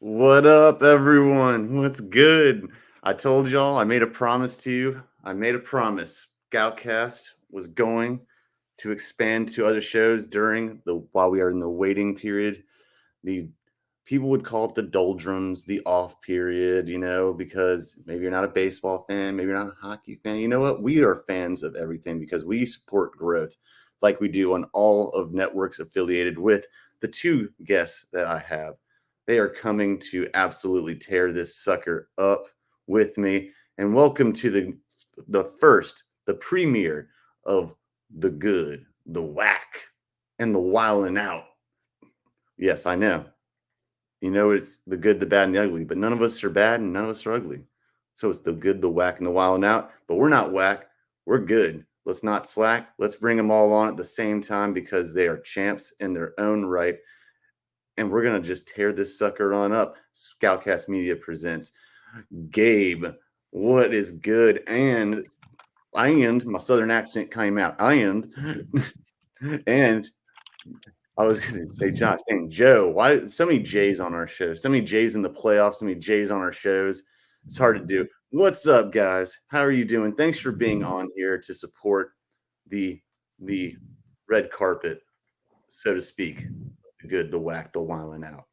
What up, everyone? What's good? I told y'all, I made a promise to you. I made a promise. ScOutCast was going to expand to other shows while we are in the waiting period. The people would call it the doldrums, the off period, because maybe you're not a baseball fan, maybe you're not a hockey fan. You know what? We are fans of everything because we support growth like we do on all of networks affiliated with the two guests that I have. They are coming to absolutely tear this sucker up with me. And welcome to the premiere of the good, the whack, and the wildin' out. Yes, I know. It's the good, the bad, and the ugly, but none of us are bad and none of us are ugly. So it's the good, the whack, and the wildin' out. But we're not whack. We're good. Let's not slack. Let's bring them all on at the same time because they are champs in their own right. And we're going to just tear this sucker on up. ScOutCast Media presents Gabe. What is good? And my southern accent came out. And I was going to say Josh and Joe. Why so many J's on our show? So many J's in the playoffs, so many J's on our shows. It's hard to do. What's up, guys? How are you doing? Thanks for being on here to support the red carpet, so to speak. The good, the whack, the wildin' out.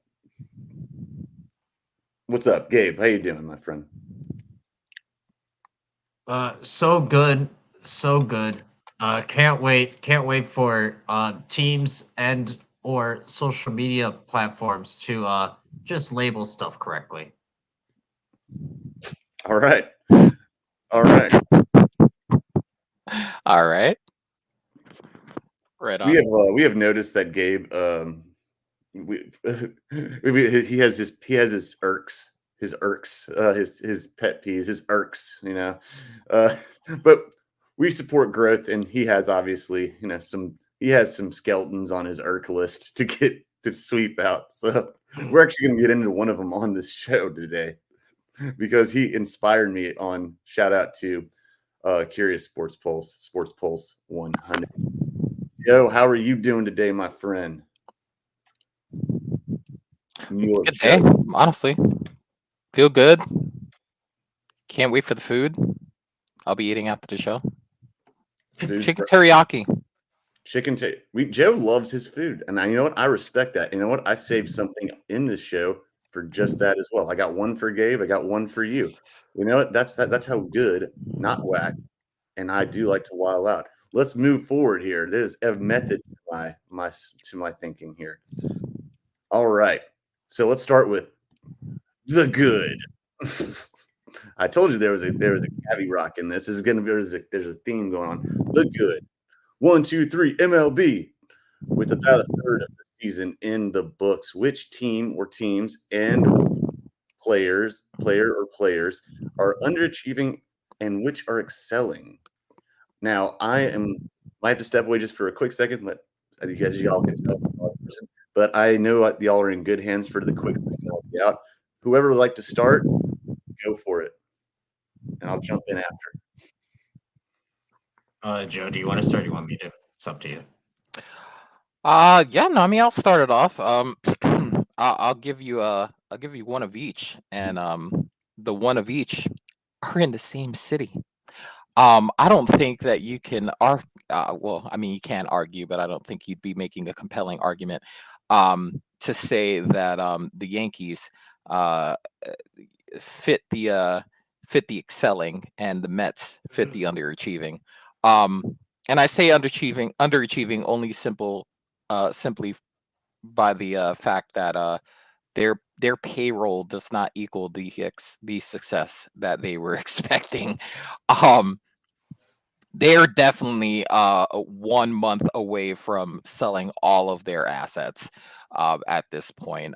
What's up, Gabe? How you doing, my friend? So good, so good. Can't wait for teams and or social media platforms to just label stuff correctly. All right. All right. All right. Right on. We have noticed that Gabe he has his irks, his pet peeves, his irks, but we support growth, and he has obviously, he has some skeletons on his irk list to sweep out. So we're actually going to get into one of them on this show today because he inspired me on shout out to Curious Sports Pulse 100. Yo, how are you doing today, my friend? Good day, honestly. Feel good. Can't wait for the food. I'll be eating after the show. Chicken teriyaki. Joe loves his food, and you know what? I respect that. You know what? I saved something in this show for just that as well. I got one for Gabe. I got one for you. You know what? That's how good, not whack. And I do like to wild out. Let's move forward here. There's a method to my thinking here. All right. So let's start with the good. I told you there was a cavi rock in this. There's a theme going on. The good. 1, 2, 3 MLB. With about a third of the season in the books, which team or teams and player or players are underachieving and which are excelling? Now, I have to step away just for a quick second. Let you guys, y'all can tell. But I know y'all are in good hands for the quick second. I'll be out. Whoever would like to start, go for it, and I'll jump in after. Joe, do you want to start? Or do you want me to? It's up to you. Yeah, no, I mean, I'll start it off. I'll give you one of each, and the one of each are in the same city. I don't think that you can well, I mean, you can argue, but I don't think you'd be making a compelling argument to say that the Yankees fit the excelling and the Mets fit the underachieving. And I say underachieving only simply by the fact that their payroll does not equal the success that they were expecting. Um, they're definitely 1 month away from selling all of their assets at this point.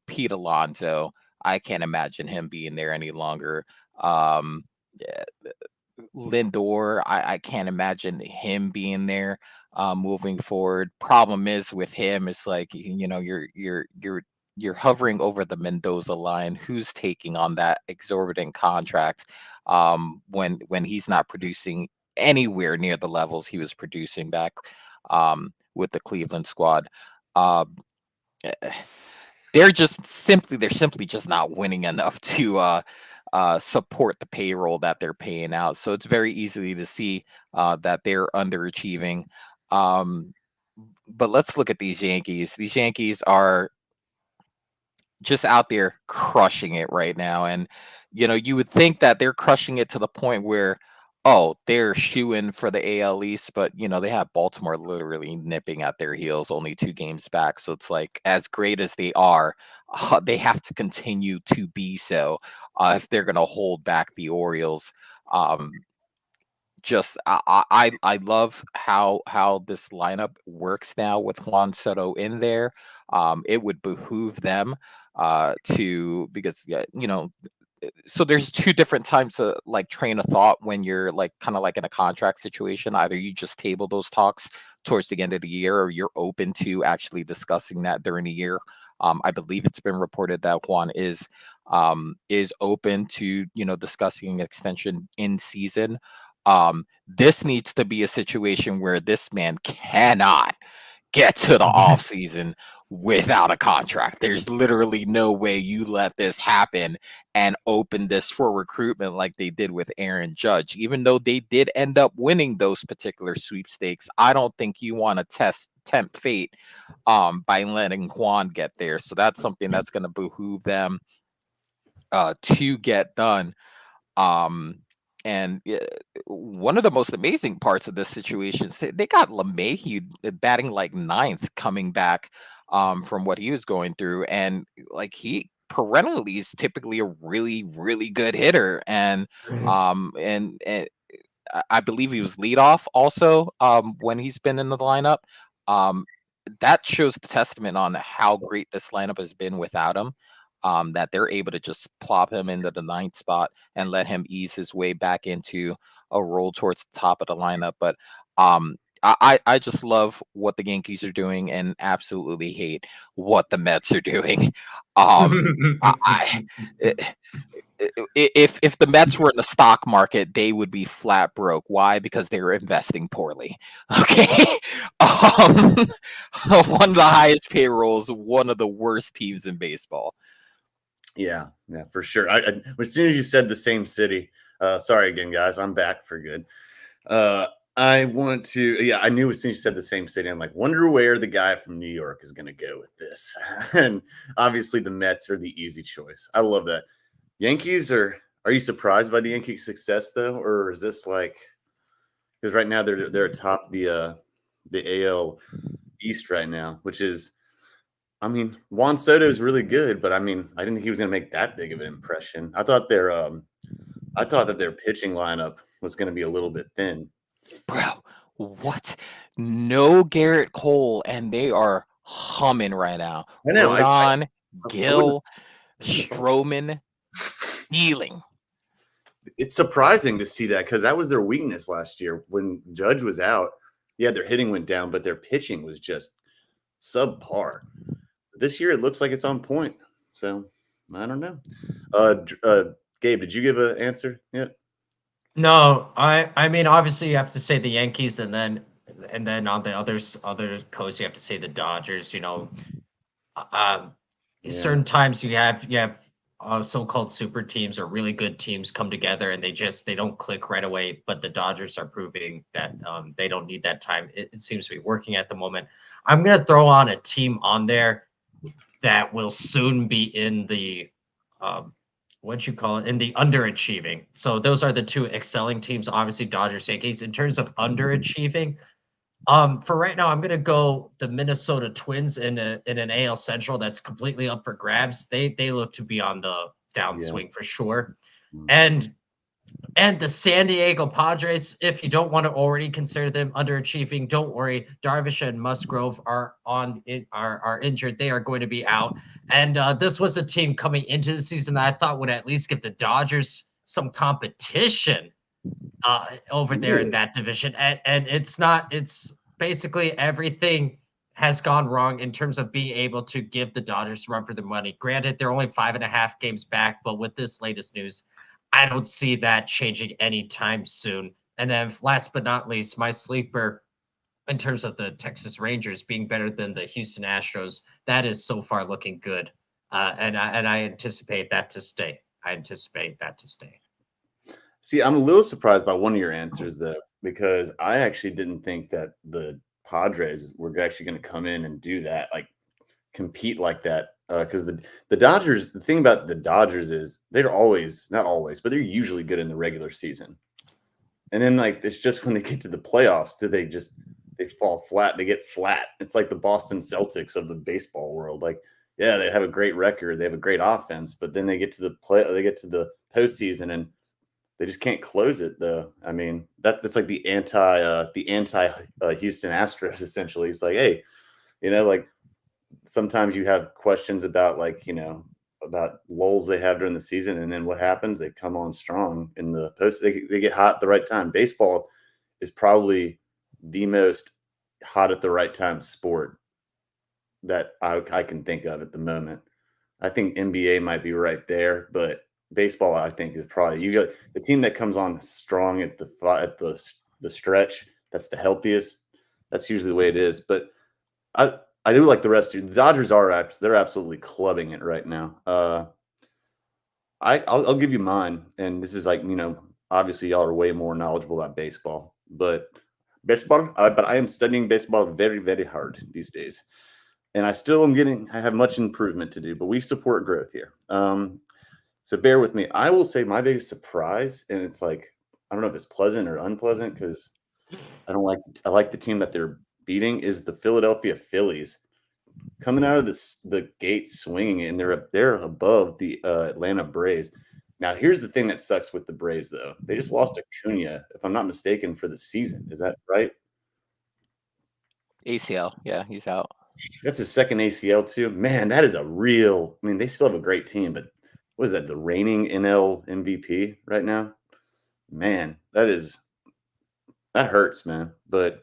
Pete Alonso, I can't imagine him being there any longer. Um, yeah, Lindor, I can't imagine him being there moving forward. Problem is with him, it's like you're hovering over the Mendoza line. Who's taking on that exorbitant contract when he's not producing anywhere near the levels he was producing back with the Cleveland squad? Uh, they're simply just not winning enough to support the payroll that they're paying out. So it's very easily to see that they're underachieving. Um, but let's look at these Yankees. These Yankees are just out there crushing it right now. And, you would think that they're crushing it to the point where, oh, they're shooing for the AL East, but, they have Baltimore literally nipping at their heels, only 2 games back. So it's like, as great as they are, they have to continue to be so if they're going to hold back the Orioles. Um, just I love how this lineup works now with Juan Soto in there. It would behoove them to because so there's 2 different times of like train of thought when you're like kind of like in a contract situation. Either you just table those talks towards the end of the year, or you're open to actually discussing that during the year. I believe it's been reported that Juan is open to discussing an extension in season. This needs to be a situation where this man cannot get to the off season without a contract. There's literally no way you let this happen and open this for recruitment like they did with Aaron Judge. Even though they did end up winning those particular sweepstakes, I don't think you want to tempt fate by letting Juan get there. So that's something that's going to behoove them to get done. And one of the most amazing parts of this situation is they got LeMahieu batting like 9th coming back from what he was going through. And like he perennially is typically a really, really good hitter. And I believe he was leadoff also when he's been in the lineup. Um, that shows the testament on how great this lineup has been without him. That they're able to just plop him into the 9th spot and let him ease his way back into a role towards the top of the lineup. But I just love what the Yankees are doing and absolutely hate what the Mets are doing. If the Mets were in the stock market, they would be flat broke. Why? Because they were investing poorly. Okay. One of the highest payrolls, one of the worst teams in baseball. Yeah, for sure. As soon as you said the same city, sorry again, guys, I'm back for good. I want to, I knew as soon as you said the same city, I'm like, wonder where the guy from New York is going to go with this. And obviously the Mets are the easy choice. I love that. Yankees are you surprised by the Yankees' success though? Or is this like, because right now they're atop the AL East right now, which is, I mean, Juan Soto is really good, but I mean, I didn't think he was going to make that big of an impression. I thought that their pitching lineup was going to be a little bit thin. Bro, what? No Garrett Cole, and they are humming right now. I know. Rodon, I Gill, Stroman, healing. It's surprising to see that because that was their weakness last year when Judge was out. Yeah, their hitting went down, but their pitching was just subpar. This year, it looks like it's on point. So I don't know. Gabe, did you give an answer yet? No, I mean obviously you have to say the Yankees, and then on the other coast you have to say the Dodgers. Certain times you have so-called super teams or really good teams come together and they don't click right away. But the Dodgers are proving that they don't need that time. It seems to be working at the moment. I'm gonna throw on a team on there that will soon be in the in the underachieving. So those are the 2 excelling teams, obviously Dodgers, Yankees. In terms of underachieving, For right now, I'm gonna go the Minnesota Twins in an AL Central that's completely up for grabs. They look to be on the Yeah. downswing for sure. Mm. And the San Diego Padres, if you don't want to already consider them underachieving, don't worry. Darvish and Musgrove are injured. They are going to be out. And this was a team coming into the season that I thought would at least give the Dodgers some competition over there in that division. And it's not. It's basically everything has gone wrong in terms of being able to give the Dodgers run for their money. Granted, they're only 5.5 games back, but with this latest news, I don't see that changing anytime soon. And then last but not least, my sleeper in terms of the Texas Rangers being better than the Houston Astros, that is so far looking good. And I anticipate that to stay. I anticipate that to stay. See, I'm a little surprised by one of your answers though, because I actually didn't think that the Padres were actually going to come in and do that, like compete like that. Because the Dodgers, the thing about the Dodgers is they're always, not always, but they're usually good in the regular season. And then like it's just when they get to the playoffs, they fall flat. They get flat. It's like the Boston Celtics of the baseball world. Like, yeah, they have a great record, they have a great offense, but then they get to the postseason and they just can't close it though. I mean, that's like the anti Houston Astros essentially. It's like, hey, like sometimes you have questions about like, about lulls they have during the season, and then what happens? They come on strong in the post. They get hot at the right time. Baseball is probably the most hot at the right time sport that I can think of at the moment. I think NBA might be right there, but baseball, I think, is probably you got the team that comes on strong at the stretch. That's the healthiest. That's usually the way it is. But I do like the rest of you. The Dodgers they're absolutely clubbing it right now. I'll give you mine, and this is like obviously y'all are way more knowledgeable about baseball, but I am studying baseball very very hard these days, and I have much improvement to do, but we support growth here. So bear with me. I will say my biggest surprise, and it's like I don't know if it's pleasant or unpleasant because I like the team that they're beating is the Philadelphia Phillies coming out of the gate swinging, and they're above the Atlanta Braves. Now, here's the thing that sucks with the Braves, though. They just lost Acuna, if I'm not mistaken, for the season. Is that right? ACL. Yeah, he's out. That's his second ACL too. Man, that is a real. I mean, they still have a great team, but what is that? The reigning NL MVP right now. Man, that hurts, man. But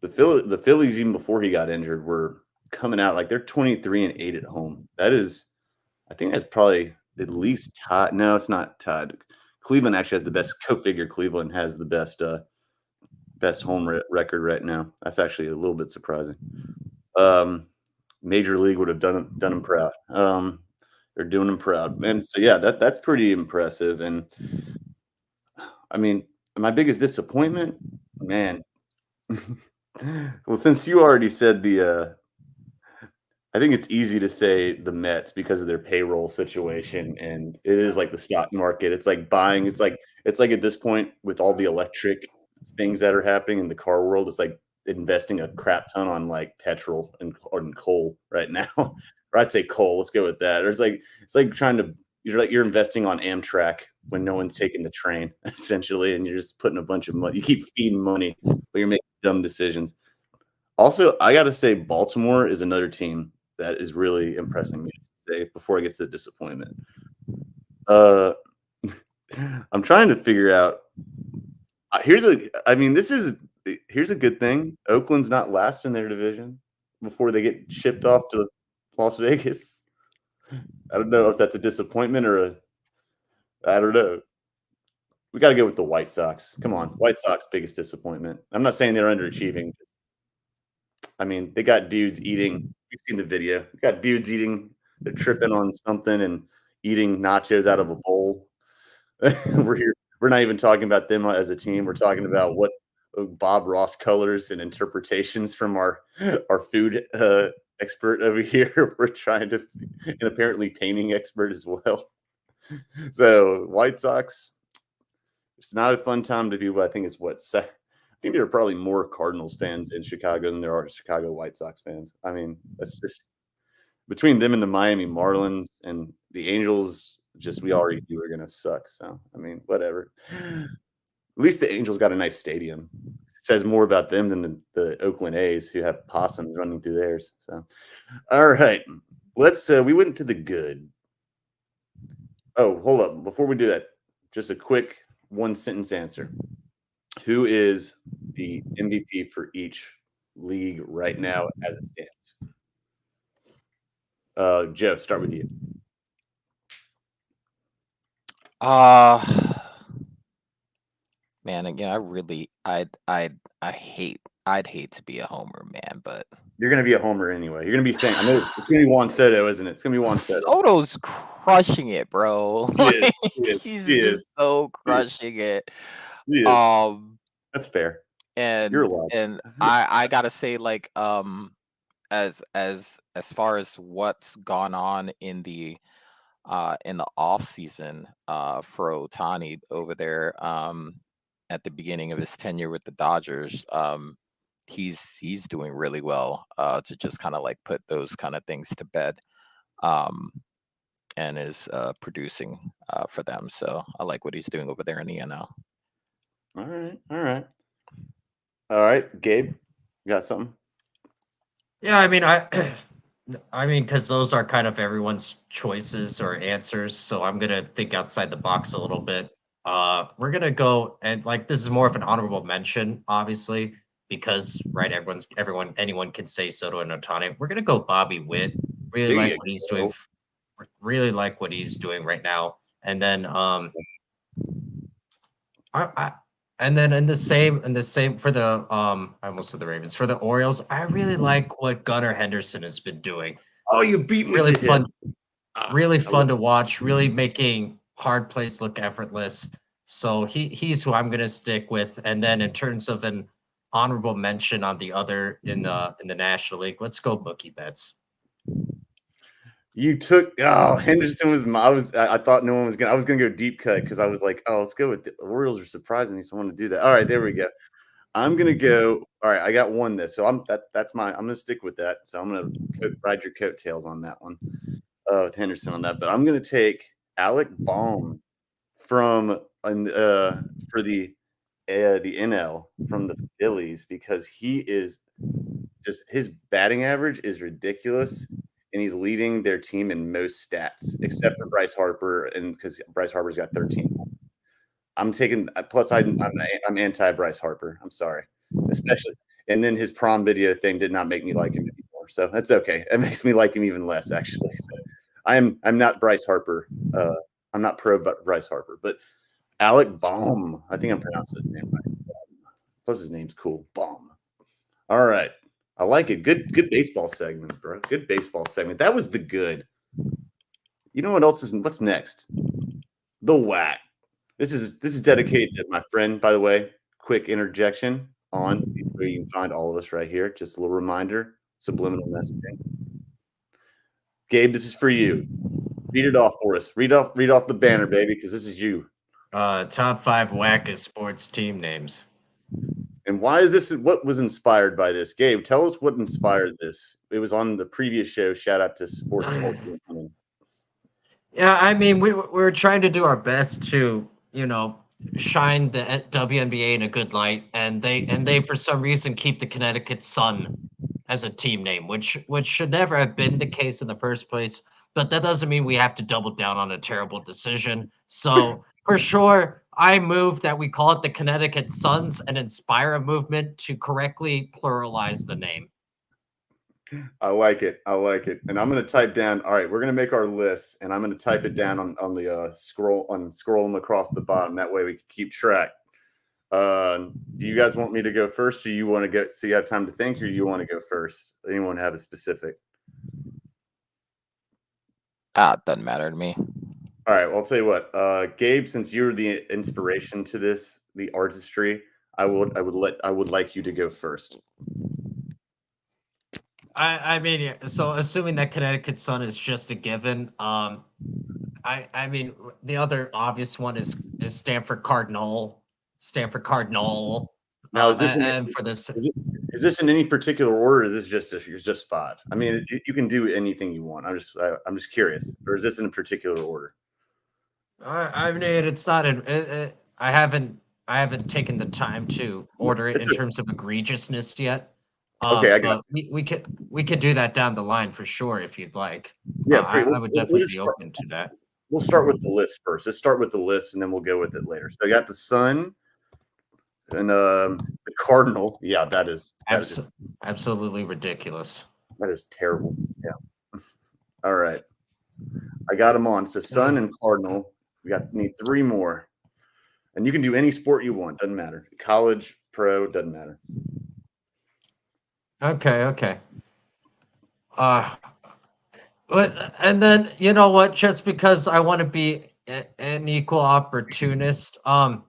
the Phillies, even before he got injured, were coming out like they're 23-8 at home. I think that's probably at least tied. No, it's not tied. Cleveland actually has the best. Go figure. Cleveland has the best home record right now. That's actually a little bit surprising. Major League would have done him proud. They're doing him proud, and so yeah, that's pretty impressive. And I mean, my biggest disappointment, man. Well, since you already said I think it's easy to say the Mets because of their payroll situation, and it is like the stock market. It's like buying. It's like at this point with all the electric things that are happening in the car world, it's like investing a crap ton on like petrol and coal right now. Or I'd say coal. Let's go with that. Or it's like you're investing on Amtrak when no one's taking the train essentially, and you're just putting a bunch of money. You keep feeding money, but you're making dumb decisions. Also, I got to say, Baltimore is another team that is really impressing me. Say before I get to the disappointment, uh, I'm trying to figure out. Here's a good thing. Oakland's not last in their division before they get shipped off to Las Vegas. I don't know if that's a disappointment I don't know. We got to go with the White Sox. Come on, White Sox biggest disappointment. I'm not saying they're underachieving. I mean, they got dudes eating. You've seen the video. We got dudes eating. They're tripping on something and eating nachos out of a bowl. We're here. We're not even talking about them as a team. We're talking about what Bob Ross colors and interpretations from our food expert over here. We're trying to, and apparently painting expert as well. So White Sox. It's not a fun time to be. I think it's think there are probably more Cardinals fans in Chicago than there are Chicago White Sox fans. I mean, that's just between them and the Miami Marlins and the Angels. Just we already knew we were gonna suck. So I mean, whatever. At least the Angels got a nice stadium. It says more about them than the Oakland A's, who have possums running through theirs. So, all right, let's. We went to the good. Oh, hold up! Before we do that, just a quick one-sentence answer. Who is the MVP for each league right now as it stands? Joe, start with you. Man, again, I'd hate to be a homer, man, but You're gonna be a homer anyway. You're gonna be saying, I know it's gonna be Juan Soto, isn't it? It's gonna be Juan Soto. Soto's crushing it, bro. He is. He's He just is. so crushing it. He is. That's fair. You're allowed. And I gotta say, like, as far as what's gone on in the off season for Ohtani over there at the beginning of his tenure with the Dodgers, he's doing really well to just kind of like put those kind of things to bed, and is producing for them. So I like what he's doing over there in the NL. All right, Gabe, you got something? Yeah, I mean, because those are kind of everyone's choices or answers. So I'm gonna think outside the box a little bit. We're gonna go and like this is more of an honorable mention, obviously, because right, anyone can say Soto and Otani. We're gonna go Bobby Witt. Really There like you what he's go. doing. Really like what he's doing right now. And then and then in the same for the I almost said the Ravens. For the Orioles, I really like what Gunnar Henderson has been doing. Oh, you beat me Really to him. really fun to watch, really making hard plays look effortless. So he's who I'm gonna stick with. And then in terms of an honorable mention on the other in the National League, let's go Mookie Betts. You took Henderson I thought no one was gonna I was gonna go deep cut because I was like, oh, let's go with the Orioles are surprising me, so I want to do that. All right, there we go. I'm gonna go. All right, I got one this. So that's mine. I'm gonna stick with that. So I'm gonna ride your coattails on that one. With Henderson on that. But I'm gonna take Alec Baum from for the NL from the Phillies because he is just his batting average is ridiculous, and he's leading their team in most stats, except for Bryce Harper, and because Bryce Harper's got 13. I'm taking plus I'm anti Bryce Harper. I'm sorry, especially, and then his prom video thing did not make me like him anymore, so that's okay. It makes me like him even less, actually. So I'm not Bryce Harper. I'm not pro Bryce Harper, but Alec Baum. I think I'm pronouncing his name right. Plus his name's cool. Baum. All right. I like it. Good baseball segment, bro. Good baseball segment. That was the good. You know what else is what's next? The whack. This is dedicated to my friend, by the way. Quick interjection on where you can find all of us right here. Just a little reminder, subliminal messaging. Gabe, this is for you. Read it off for us. Read off the banner, baby, because this is you. Top 5 wackest sports team names. And why is this? What was inspired by this? Gabe, tell us what inspired this. It was on the previous show. Shout out to Sports Pulse. Yeah, I mean, we're trying to do our best to, shine the WNBA in a good light, and they for some reason keep the Connecticut Sun as a team name, which should never have been the case in the first place. But that doesn't mean we have to double down on a terrible decision. So for sure, I move that we call it the Connecticut Suns and inspire a movement to correctly pluralize the name. I like it. And I'm going to type down. All right, we're going to make our list, and I'm going to type it down on the scroll them across the bottom. That way we can keep track. Do you guys want me to go first, or you want to go so you have time to think, or you want to go first? Anyone have a specific? It doesn't matter to me. All right. Well, I'll tell you what, Gabe. Since you're the inspiration to this, the artistry, I would like you to go first. I mean, so assuming that Connecticut Sun is just a given, I mean, the other obvious one is Stanford Cardinal. Now, is this and for this, is this in any particular order? Or is this just 5? I mean, you can do anything you want. I'm just curious, or is this in a particular order? I mean, it's not. I haven't taken the time to order it in terms of egregiousness yet. Okay, I got But we could do that down the line for sure if you'd like. Yeah, I would definitely be open to that. we'll start with the list first. Let's start with the list, and then we'll go with it later. So I got the Sun and the Cardinal. Yeah, that is Absolutely ridiculous. that is terrible. Yeah. All right, I got them on. So Sun and Cardinal. Need 3 more, and you can do any sport you want. Doesn't matter. College, pro, doesn't matter. Okay. But and then you know what? Just because I want to be an equal opportunist, and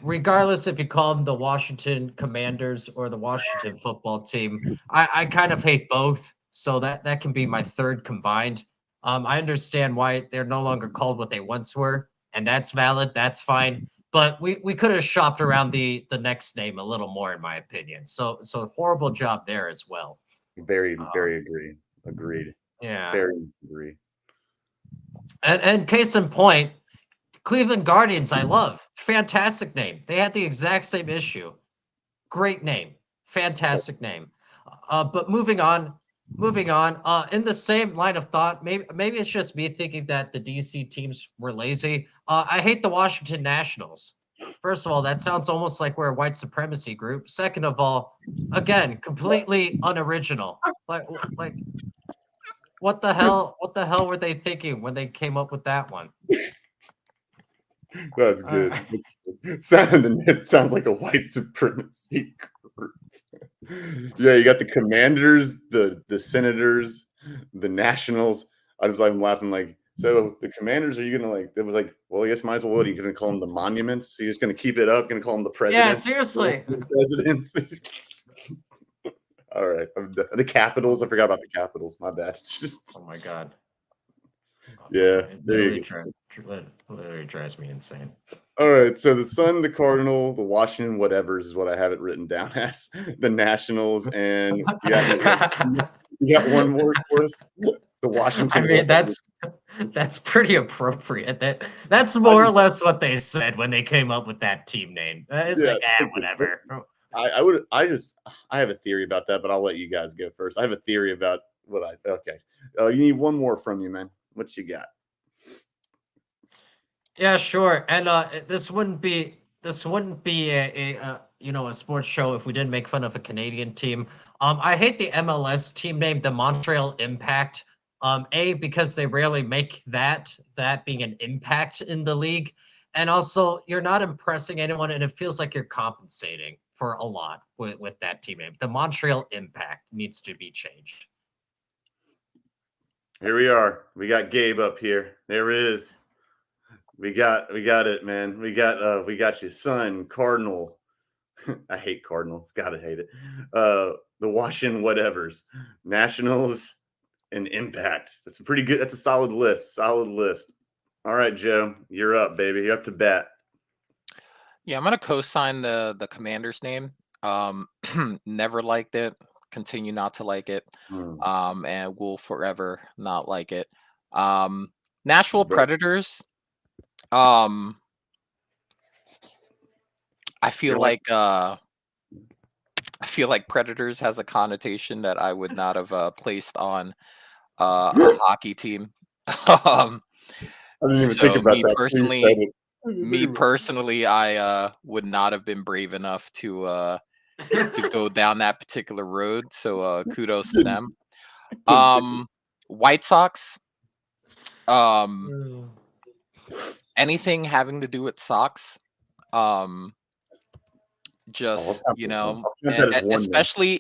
regardless if you call them the Washington Commanders or the Washington Football Team, I kind of hate both. So that can be my third combined. I understand why they're no longer called what they once were, and that's valid. That's fine. But we could have shopped around the next name a little more, in my opinion. So horrible job there as well. Very Um, agreed. yeah. Very agree. And case in point, Cleveland Guardians, I love. Fantastic name. They had the exact same issue. Great name. Fantastic name. But moving on. In the same line of thought, maybe it's just me thinking that the DC teams were lazy. I hate the Washington Nationals. First of all, that sounds almost like we're a white supremacy group. Second of all, again, completely unoriginal. Like what the hell? What the hell were they thinking when they came up with that one? That's good. It sounds like a white supremacy group. Yeah, you got the Commanders, the Senators, the Nationals. I'm laughing like, so the Commanders, are you gonna like? It was like, well, I guess might as well. What are you gonna call them the monuments? So you're just gonna keep it up? Gonna call them the presidents? Yeah, seriously. The presidents. All right, I'm done. The Capitals. I forgot about the Capitals. My bad. It's just, Oh my god. yeah. It There you literally drives me insane. All right, so the Sun, the Cardinal, the Washington whatevers is what I have it written down as. The Nationals, and you got one more for us? The Washington. I mean, that's pretty appropriate. That's more or less what they said when they came up with that team name. It's Yeah, like, whatever. I have a theory about that, but I'll let you guys go first. I have a theory about okay. You need one more from you, man. What you got? Yeah, sure. And this wouldn't be a sports show if we didn't make fun of a Canadian team. I hate the MLS team name, the Montreal Impact. Because they rarely make that being an impact in the league, and also you're not impressing anyone, and it feels like you're compensating for a lot with that team name. The Montreal Impact needs to be changed. Here we are. We got Gabe up here. There it is. We got it, man. We got you, Sun, Cardinal. I hate Cardinals. Gotta hate it. The Washington whatevers, Nationals, and Impact. That's a pretty good. That's a solid list. Solid list. All right, Joe, you're up, baby. You're up to bat. Yeah, I'm gonna co-sign the Commander's name. Never liked it. Continue not to like it. And will forever not like it. Nashville Predators. I feel like Predators has a connotation that I would not have placed on a hockey team. I didn't even think about that. Me personally, I would not have been brave enough to go down that particular road. So kudos to them. White Sox. Anything having to do with socks. Just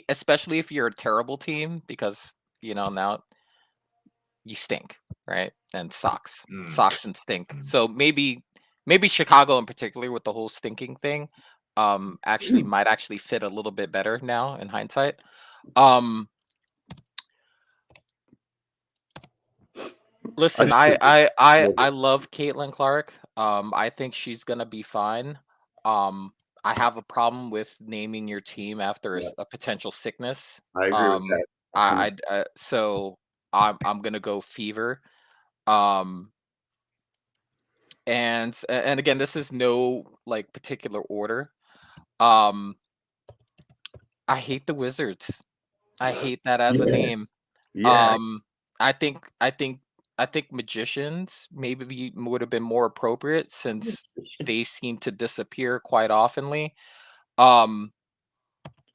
especially if you're a terrible team, because now you stink, right? And socks and stink. So maybe Chicago in particular with the whole stinking thing might actually fit a little bit better now in hindsight. Listen, I love Caitlin Clark. I think she's gonna be fine. I have a problem with naming your team after Yeah, a potential sickness. I agree with that. So I'm gonna go fever. Um, and again, this is no like particular order. Um, I hate the Wizards. I hate that as a name. Yes. Yes. Um, I think I think I think magicians maybe would have been more appropriate since they seem to disappear quite oftenly. Um,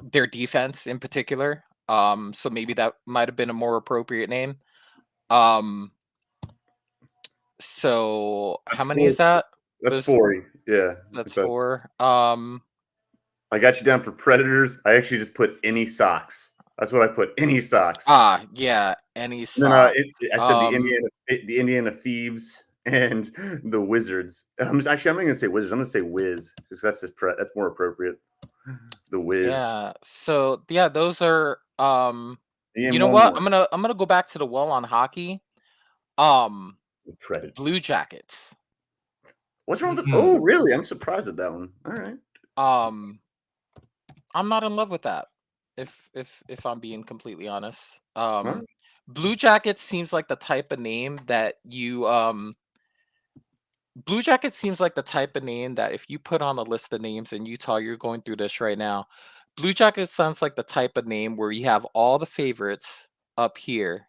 their defense in particular. So maybe that might have been a more appropriate name. Um, so how That's many four. is that? That's Those 40. Yeah. that's So four. I got you down for Predators. I actually just put any socks. That's what I put. Any socks. Yeah, any No, no. sock. I said Um, The Indiana Thieves, and the Wizards. I'm not gonna say Wizards. I'm gonna say Wiz because that's more appropriate. The Wiz. yeah. So yeah, those are you And know one what? more. I'm gonna go back to the well on hockey. Um, The Predator. Blue Jackets. What's wrong with the? Hmm. Oh, really? I'm surprised at that one. All right. Um, I'm not in love with that. If I'm being completely honest. All right. Blue Jackets seems like the type of name that Blue Jacket seems like the type of name that if you put on a list of names in Utah, you're going through this right now. Blue Jacket sounds like the type of name where you have all the favorites up here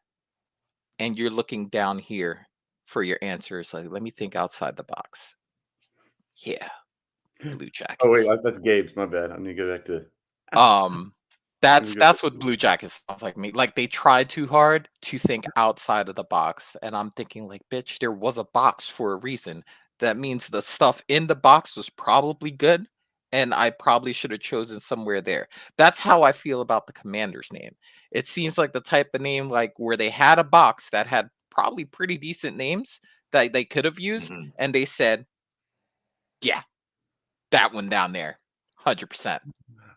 and you're looking down here for your answers. Like, let me think outside the box. Yeah, Blue Oh wait, Jackets. that's Gabe's. My bad. I need to go back to. Um, Let me go that's what Blue Jackets sounds like me. Like they tried too hard to think outside of the box, and I'm thinking like, bitch, there was a box for a reason. That means the stuff in the box was probably good, and I probably should have chosen somewhere there. That's how I feel about the Commander's name. It seems like the type of name like where they had a box that had probably pretty decent names that they could have used, Mhm. and they said, yeah, that one down there, 100%.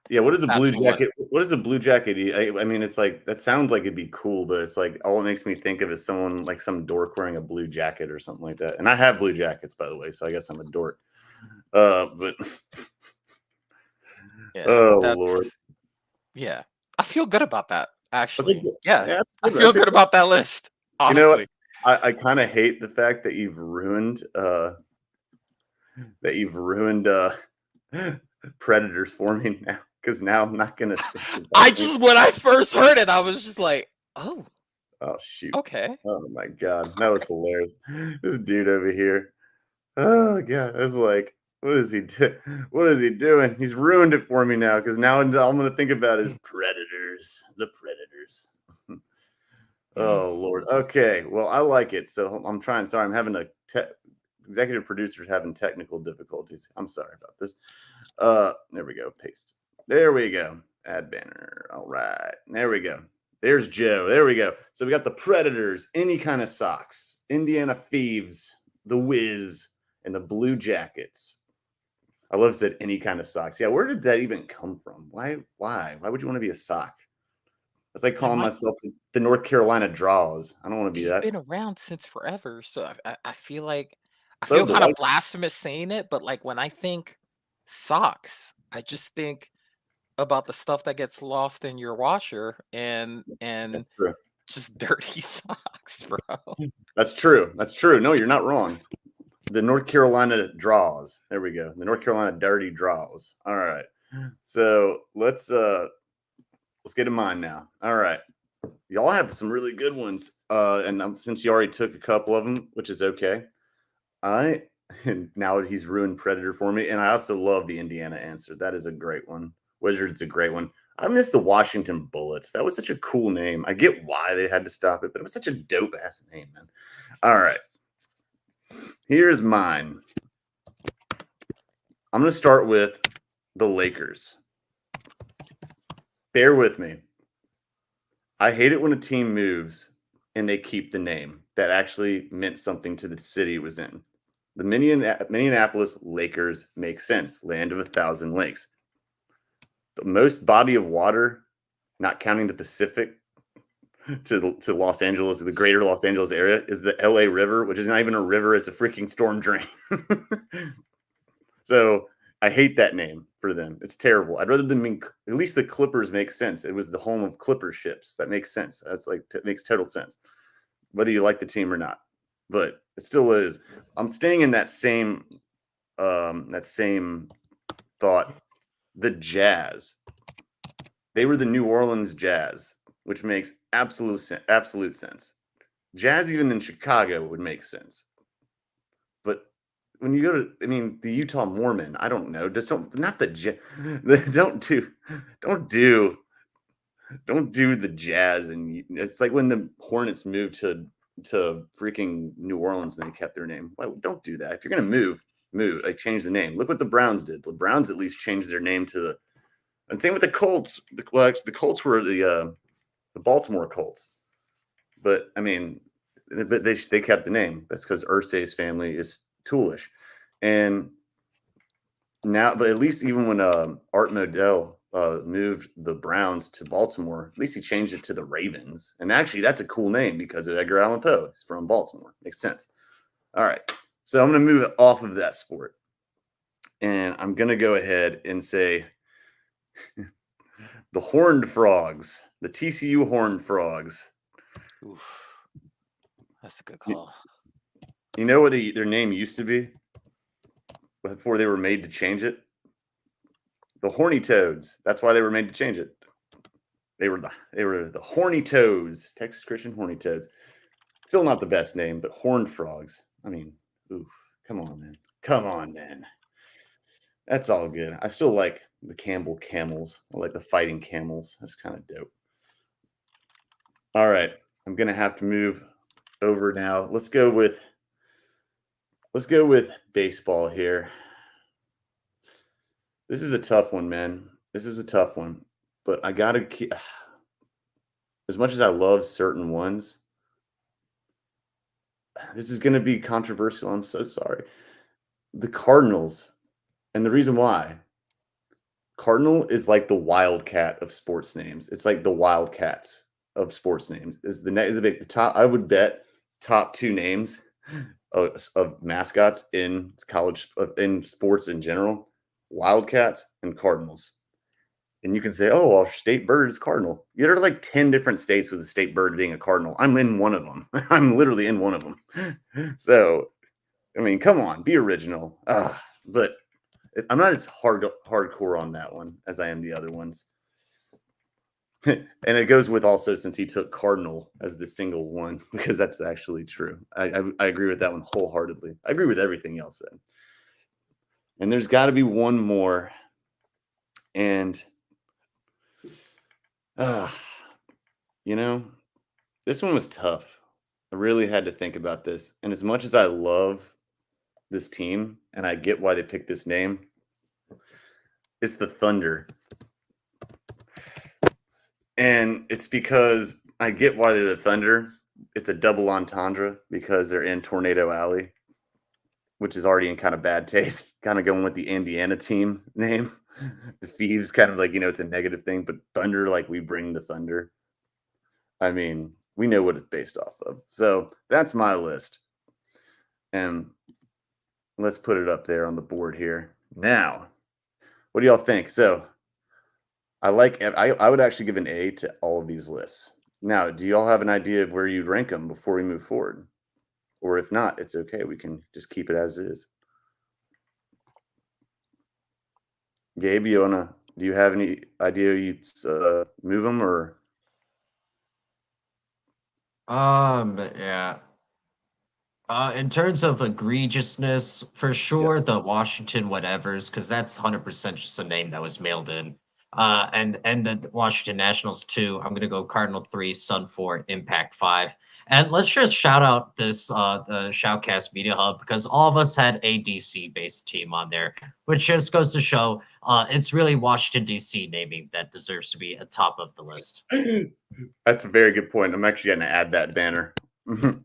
Yeah, what is a That's blue the one. jacket? What is a blue jacket? I mean, it's like that sounds like it'd be cool, but it's like all it makes me think of is someone like some dork wearing a blue jacket or something like that. And I have blue jackets, by the way, so I guess I'm a dork. But Yeah, oh Lord, that's yeah. I feel good about that, that's a actually. good, Yeah, yeah, that's I good. feel That's a good good. about that list, You know what? honestly. I kind of hate the fact that you've ruined predators for me now because now I'm not gonna think about I it. just when I first heard it, I was just like, "Oh, Oh shoot. okay." Oh my god, that was hilarious. This dude over here. Oh god, I was like, what is he do? What is he doing? He's ruined it for me now because now all I'm gonna think about is predators. The predators. Oh Lord. Okay. Well, I like it. So I'm trying. Sorry, I'm having executive producer's having technical difficulties. I'm sorry about this. There we go. Paste. There we go. Add banner. All right. There we go. There's Joe. There we go. So we got the Predators, any kind of socks, Indiana Thieves, the Wiz, and the Blue Jackets. I love said any kind of socks. Yeah, where did that even come from? Why? Why would you want to be a sock? That's like That calling might myself the North Carolina Draws. I don't want to be they've that. been around since forever, so I feel like I So feel the kind of white. blasphemous saying it, but like when I think socks, I just think about the stuff that gets lost in your washer and That's true. just dirty socks, bro. That's true. That's true. No, you're not wrong. The North Carolina Draws. There we go. The North Carolina Dirty Draws. All right. So let's get to mine now. All right. Y'all have some really good ones. And since you already took a couple of them, which is okay. And now he's ruined Predator for me. And I also love the Indiana answer. That is a great one. Wizards a great one. I miss the Washington Bullets. That was such a cool name. I get why they had to stop it, but it was such a dope ass name, man. All right. Here's mine. I'm going to start with the Lakers. Bear with me. I hate it when a team moves and they keep the name that actually meant something to the city it was in. The Minneapolis Lakers make sense. Land of 1,000 lakes. The most body of water, not counting the Pacific, to Los Angeles, the greater Los Angeles area, is the LA River, which is not even a river, it's a freaking storm drain. So I hate that name for them. It's terrible. I'd rather them mean, at least the Clippers make sense. It was the home of Clipper ships. That makes sense. That's like, makes total sense, whether you like the team or not. But it still is. I'm staying in that same thought. The Jazz. They were the New Orleans Jazz, which makes absolute sense. Jazz, even in Chicago, would make sense. But when you go to, I mean, the Utah Mormon, I don't know. Just don't, not the don't do the Jazz. And it's like when the Hornets moved to freaking New Orleans and they kept their name. Well, don't do that. If you're going to move, like change the name. Look what the Browns did. The Browns at least changed their name to and same with the Colts. Well, actually, the Colts were the Baltimore Colts. But I mean, but they kept the name. That's because Irsay's family is toolish. And now, but at least even when Art Modell moved the Browns to Baltimore, at least he changed it to the Ravens. And actually, that's a cool name because of Edgar Allan Poe. He's from Baltimore. Makes sense. All right. So I'm going to move off of that sport. And I'm going to go ahead and say the Horned Frogs, the TCU Horned Frogs. Oof. That's a good call. You know what their name used to be before they were made to change it? The Horny Toads. That's why they were made to change it. They were the Horny Toads, Texas Christian Horny Toads. Still not the best name, but Horned Frogs. I mean, oof. Come on, man. Come on, man. That's all good. I still like the Campbell Camels. I like the Fighting Camels. That's kind of dope. All right. I'm going to have to move over now. Let's go with baseball here. This is a tough one, man. This is a tough one. But I got to keep, as much as I love certain ones, this is going to be controversial. I'm so sorry. The Cardinals. And the reason why, Cardinal is like the Wildcat of sports names. It's like the Wildcats of sports names. Is the top? I would bet top two names of mascots in college, in sports in general: Wildcats and Cardinals. And you can say, "Oh, well, state bird is cardinal." Yeah, there are like 10 different states with a state bird being a cardinal. I'm in one of them. I'm literally in one of them. So, I mean, come on, be original. But I'm not as hardcore on that one as I am the other ones. And it goes with also since he took cardinal as the single one, because that's actually true. I agree with that one wholeheartedly. I agree with everything else said. And there's got to be one more. And, you know, this one was tough. I really had to think about this. And as much as I love this team and I get why they picked this name, it's the Thunder. And it's because I get why they're the Thunder. It's a double entendre because they're in Tornado Alley, which is already in kind of bad taste. Kind of going with the Indiana team name. The Thieves, kind of like, it's a negative thing, but Thunder, like we bring the Thunder. I mean, we know what it's based off of. So that's my list. And let's put it up there on the board here. Now, what do y'all think? So I would actually give an A to all of these lists. Now, do y'all have an idea of where you'd rank them before we move forward? Or if not, it's okay. We can just keep it as is. Gabe, do you have any idea you'd move them or? Yeah. In terms of egregiousness, for sure, Yes. the Washington whatevers, because that's 100% just a name that was mailed in. And the Washington Nationals 2. I'm gonna go Cardinal 3, Sun 4, Impact 5. And let's just shout out this the ScOutCast Media Hub, because all of us had a DC based team on there, which just goes to show it's really Washington DC naming that deserves to be atop of the list. That's a very good point. I'm actually going to add that banner. I'm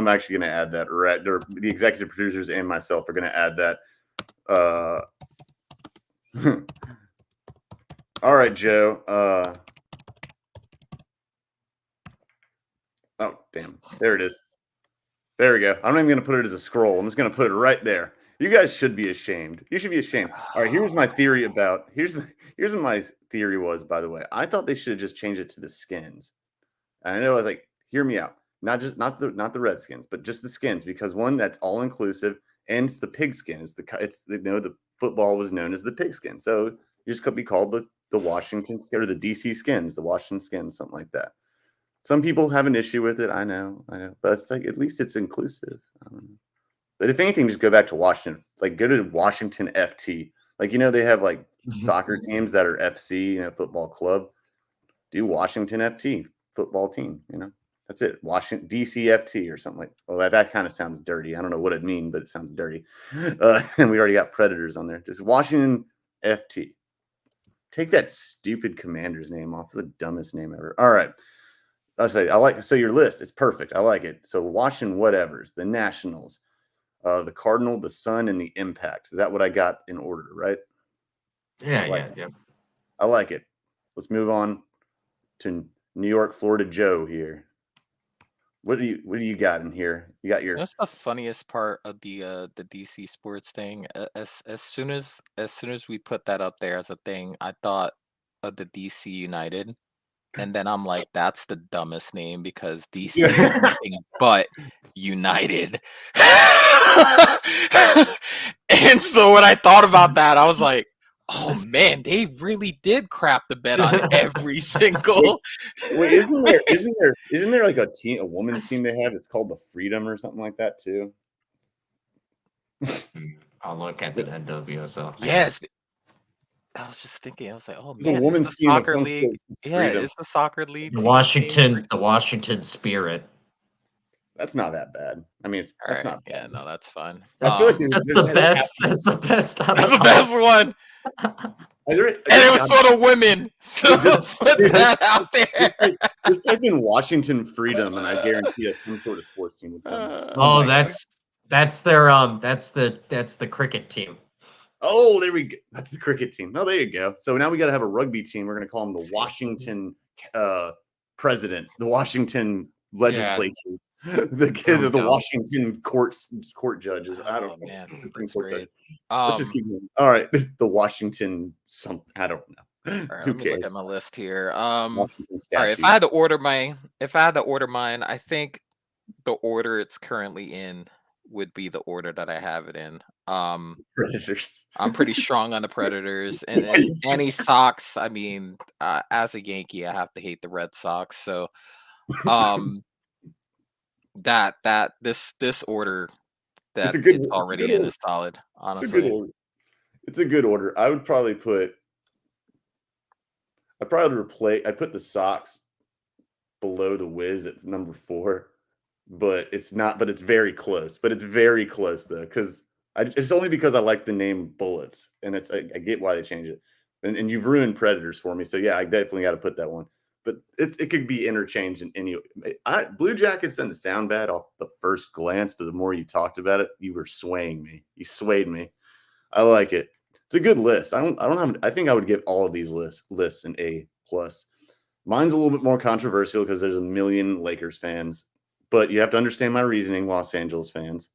actually going to add that. Right, the executive producers and myself are going to add that. All right, Joe. Oh, damn. There it is. There we go. I'm not even going to put it as a scroll. I'm just going to put it right there. You guys should be ashamed. You should be ashamed. All right, here's my theory about here's what my theory was, by the way. I thought they should have just changed it to the Skins. And I know I was like, hear me out. Not the Redskins, but just the Skins, because one, that's all inclusive, and it's the pigskin. The football was known as the pigskin. So you just could be called the Washington or the DC Skins, the Washington Skins, something like that. Some people have an issue with it. I know. But it's like at least it's inclusive. I don't know. But if anything, just go back to Washington. Like go to Washington FT. Like they have like soccer teams that are FC, football club. Do Washington FT football team. That's it. Washington DCFT or something like. Well, that kind of sounds dirty. I don't know what it means, but it sounds dirty. And we already got Predators on there. Just Washington FT. Take that stupid Commander's name off. The dumbest name ever. All right. I'll say so your list. It's perfect. I like it. So Washington whatevers, the Nationals, the Cardinal, the Sun, and the Impact. Is that what I got in order, right? Yeah, yeah. I like it. Let's move on to New York, Florida Joe here. What do you got in here? You got your. That's the funniest part of the DC sports thing. As soon as we put that up there as a thing, I thought of the DC United, and then I'm like, that's the dumbest name because DC is anything but United. And so when I thought about that, I was like, oh man, they really did crap the bed on every single. Wait, isn't there like a women's team they have? It's called the Freedom or something like that too. I'll look at the NWSL. Yes. I was just thinking, I was like, oh The man, women's it's the team of soccer some league. sports, Yeah, it's the soccer league. The Washington Spirit. That's not that bad. I mean, that's All right. not bad. Yeah, no, that's fine. I feel like That's the best. That's the best. That's the best one. And it was sort of women. So put that out there. Just type in Washington Freedom, and I guarantee you some sort of sports team would come. Oh, that's their that's the cricket team. Oh, there we go. That's the cricket team. Oh, there you go. So now we got to have a rugby team. We're going to call them the Washington presidents, the Washington legislature, the Washington court judges. I don't know. Man, Supreme that's Court great. judges. Let's just keep moving. All right, the Washington I don't know. All right, Who let me cares? look at my list here. Washington All right, if I had to order mine, I think the order it's currently in would be the order that I have it in. Predators. I'm pretty strong on the Predators, and any Sox. I mean, as a Yankee, I have to hate the Red Sox. So, this order that it's already in is solid. Honestly, it's a good order. I'd probably put the Sox below the Wiz at number 4, but it's not. But it's very close. But it's very close though, because it's only because I like the name Bullets, and I get why they changed it. And you've ruined Predators for me, so yeah, I definitely got to put that one. But it could be interchanged in any. Blue Jackets doesn't sound bad off the first glance, but the more you talked about it, you were swaying me. You swayed me. I like it. It's a good list. I think I would give all of these lists an A+. Mine's a little bit more controversial because there's a million Lakers fans, but you have to understand my reasoning, Los Angeles fans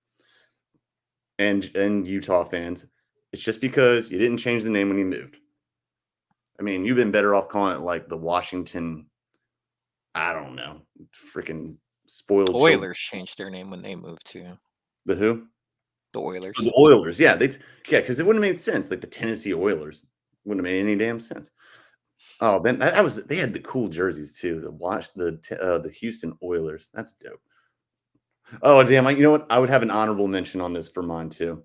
and Utah fans. It's just because you didn't change the name when you moved. I mean, you've been better off calling it like the Washington, I don't know, freaking spoiled Oilers changed their name when they moved to the who? The Oilers. The Oilers, yeah, because it wouldn't have made sense. Like the Tennessee Oilers wouldn't have made any damn sense. Oh, man, they had the cool jerseys too. The Houston Oilers, that's dope. Oh damn! You know what? I would have an honorable mention on this for mine too.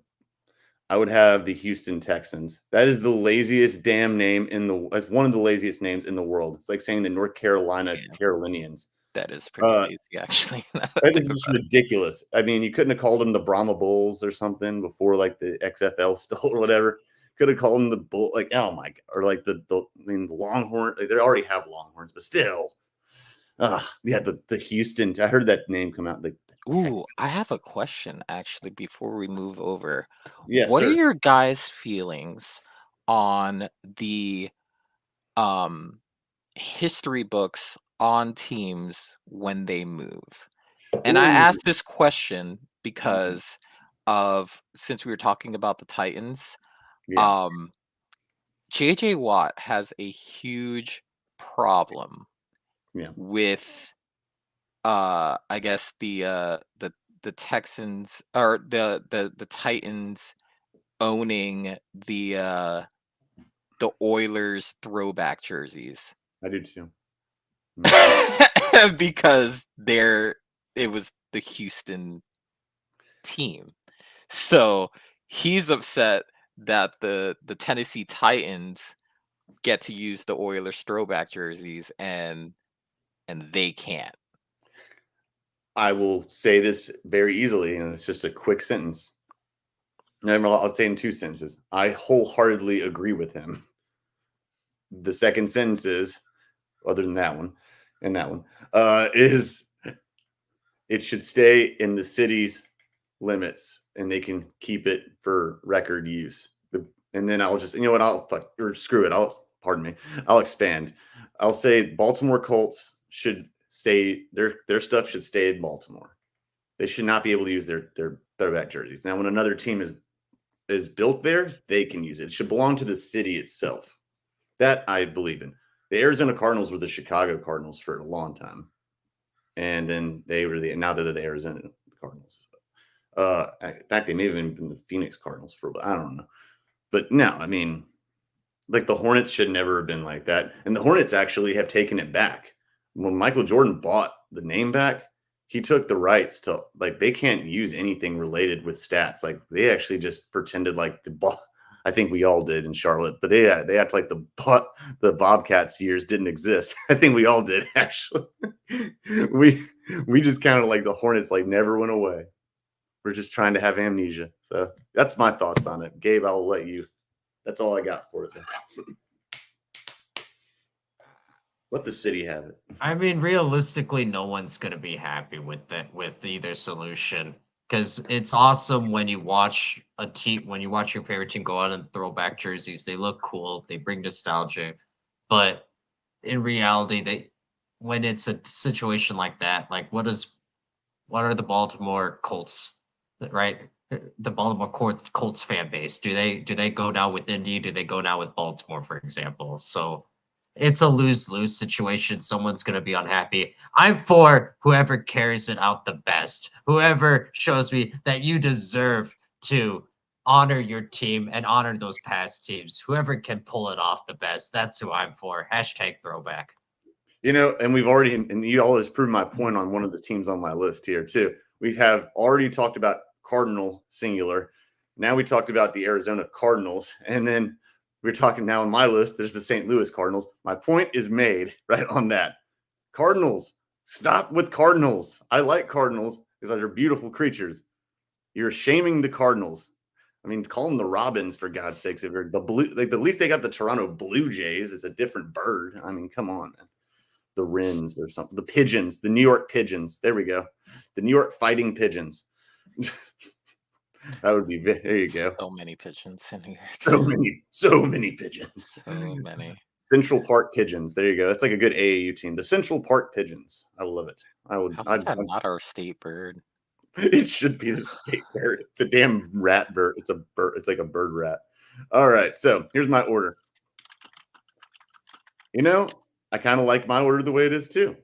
I would have the Houston Texans. That is the laziest damn name that's one of the laziest names in the world. It's like saying the North Carolina Carolinians. That is pretty lazy, actually. That is just ridiculous. I mean, you couldn't have called them the Brahma Bulls or something before, like the XFL stole or whatever. Could have called them the Bull, like oh my god, or like the Longhorn. Like, they already have Longhorns, but still, yeah, the Houston. I heard that name come out. Ooh, I have a question actually before we move over. Yes, what sir. are your guys' feelings on the history books on teams when they move? And I ask this question because of since we were talking about the Titans, Yeah. JJ Watt has a huge problem Yeah. with I guess the Texans or the Titans owning the Oilers throwback jerseys. I do too. Because it was the Houston team. So he's upset that the Tennessee Titans get to use the Oilers throwback jerseys and they can't. I will say this very easily, and it's just a quick sentence. I'll say in 2 sentences. I wholeheartedly agree with him. The second sentence is, other than that one, and that one, is it should stay in the city's limits, and they can keep it for record use. And then I'll just, you know what, screw it. Pardon me. I'll expand. I'll say Baltimore Colts should stay, their stuff should stay in Baltimore. They should not be able to use their throwback jerseys. Now, when another team is built there, they can use it. It should belong to the city itself. That I believe in. The Arizona Cardinals were the Chicago Cardinals for a long time, and then now they're the Arizona Cardinals. In fact, they may have even been the Phoenix Cardinals for a while. I don't know, but no, I mean, like the Hornets should never have been like that, and the Hornets actually have taken it back. When Michael Jordan bought the name back, he took the rights to, like, they can't use anything related with stats. Like, they actually just pretended like the ball. I think we all did in Charlotte, but they act like the Bobcats years didn't exist. I think we all did, actually. we just kind of like the Hornets like never went away. We're just trying to have amnesia. So that's my thoughts on it. Gabe, I'll let you. That's all I got for it. Let the city have it. I mean, realistically, no one's gonna be happy with that with either solution. Because it's awesome when you watch your favorite team go out and throwback jerseys. They look cool, they bring nostalgia. But in reality, when it's a situation like that, like what are the Baltimore Colts, right? The Baltimore Colts fan base. Do they go now with Indy? Do they go now with Baltimore, for example? So it's a lose-lose situation. Someone's going to be unhappy. I'm for whoever carries it out the best. Whoever shows me that you deserve to honor your team and honor those past teams. Whoever can pull it off the best. That's who I'm for. Hashtag throwback. You know, and you all has proven my point on one of the teams on my list here too. We have already talked about Cardinal singular. Now we talked about the Arizona Cardinals, and then we're talking now on my list. There's the St. Louis Cardinals. My point is made right on that. Cardinals, stop with Cardinals. I like Cardinals because they're beautiful creatures. You're shaming the Cardinals. I mean, call them the Robins, for God's sakes. If you're the blue, like at least they got the Toronto Blue Jays. It's a different bird. I mean, come on, man. The Wrens or something. The Pigeons, the New York Pigeons. There we go. The New York Fighting Pigeons. That would be, there you go. So many pigeons in here. So many pigeons. So many. Central Park Pigeons. There you go. That's like a good AAU team. The Central Park Pigeons. I love it. How is that not our state bird? It should be the state bird. It's a damn rat bird. It's a bird. It's like a bird rat. All right. So here's my order. You know, I kind of like my order the way it is too.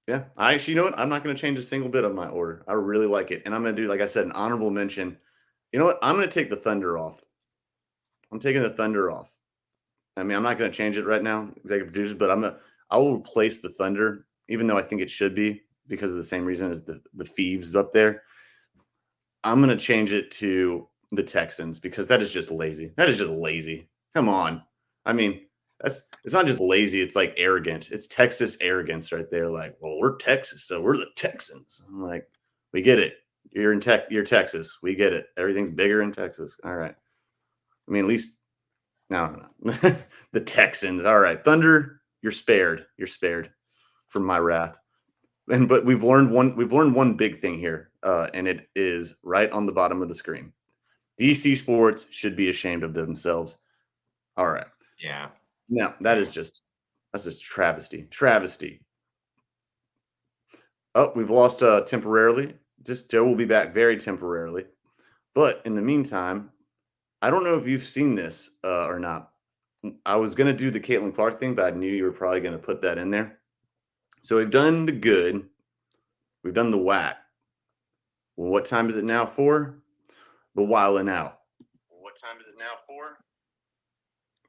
Yeah, I actually, you know what? I'm not going to change a single bit of my order. I really like it. And I'm going to do, like I said, an honorable mention. You know what? I'm going to take the Thunder off. I'm taking the Thunder off. I mean, I'm not going to change it right now, executive producers, but I will replace the Thunder, even though I think it should be because of the same reason as the Thieves up there. I'm going to change it to the Texans because that is just lazy. That is just lazy. Come on. I mean, it's not just lazy, it's like arrogant. It's Texas arrogance right there. Like, well, we're Texas, so we're the Texans. I'm like, we get it. You're Texas. We get it. Everything's bigger in Texas. All right. I mean, at least no. The Texans. All right. Thunder, you're spared. You're spared from my wrath. But we've learned one big thing here, and it is right on the bottom of the screen. DC Sports should be ashamed of themselves. All right. Yeah. No, that's just travesty. Travesty. Oh, we've lost temporarily. just Joe will be back very temporarily. But in the meantime, I don't know if you've seen this or not. I was going to do the Caitlin Clark thing, but I knew you were probably going to put that in there. So we've done the good. We've done the whack. Well, what time is it now for? The wildin' out. What time is it now for?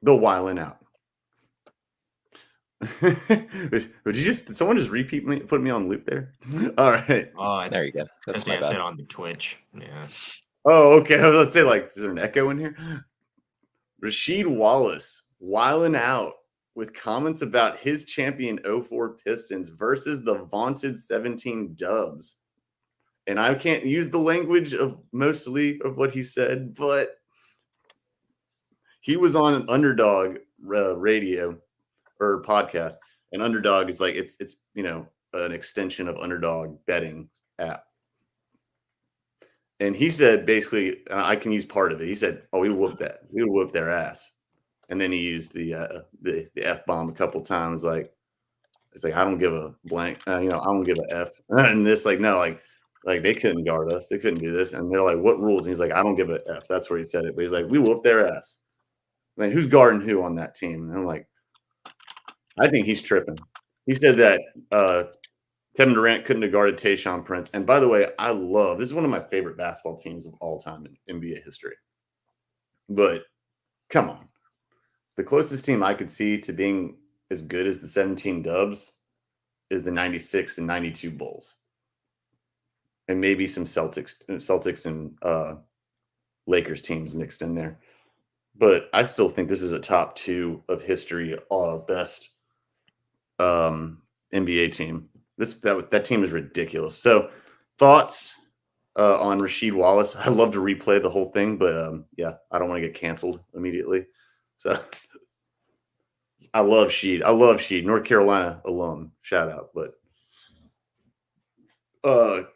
The wildin' out. Would you just, did someone just repeat me, put me on loop there? All right. Oh, There you go. That's my I said bad. on the Twitch. Yeah. Oh, okay. Let's say, like, is there an echo in here? Rasheed Wallace wilding out with comments about his champion 04 Pistons versus the vaunted 17 Dubs. And I can't use the language of mostly of what he said, but he was on an Underdog radio or podcast. And Underdog is like it's an extension of Underdog betting app. And he said basically, I can use part of it. He said, "Oh, we whooped that. We whooped their ass." And then he used the F-bomb a couple times. Like, it's like, I don't give a blank. I don't give a F. And this, like, no, like they couldn't guard us. They couldn't do this. And they're like, "What rules?" And he's like, "I don't give a F." That's where he said it. But he's like, "We whooped their ass." I mean, who's guarding who on that team? And I'm like, I think he's tripping. He said that Kevin Durant couldn't have guarded Tayshaun Prince. And by the way, this is one of my favorite basketball teams of all time in NBA history. But come on. The closest team I could see to being as good as the 17 Dubs is the 96 and 92 Bulls. And maybe some Celtics and Lakers teams mixed in there. But I still think this is a top 2 of history, best NBA team. That team is ridiculous. So thoughts on Rasheed Wallace? I'd love to replay the whole thing, but yeah, I don't want to get canceled immediately. So I love Sheed. North Carolina alum. Shout out. But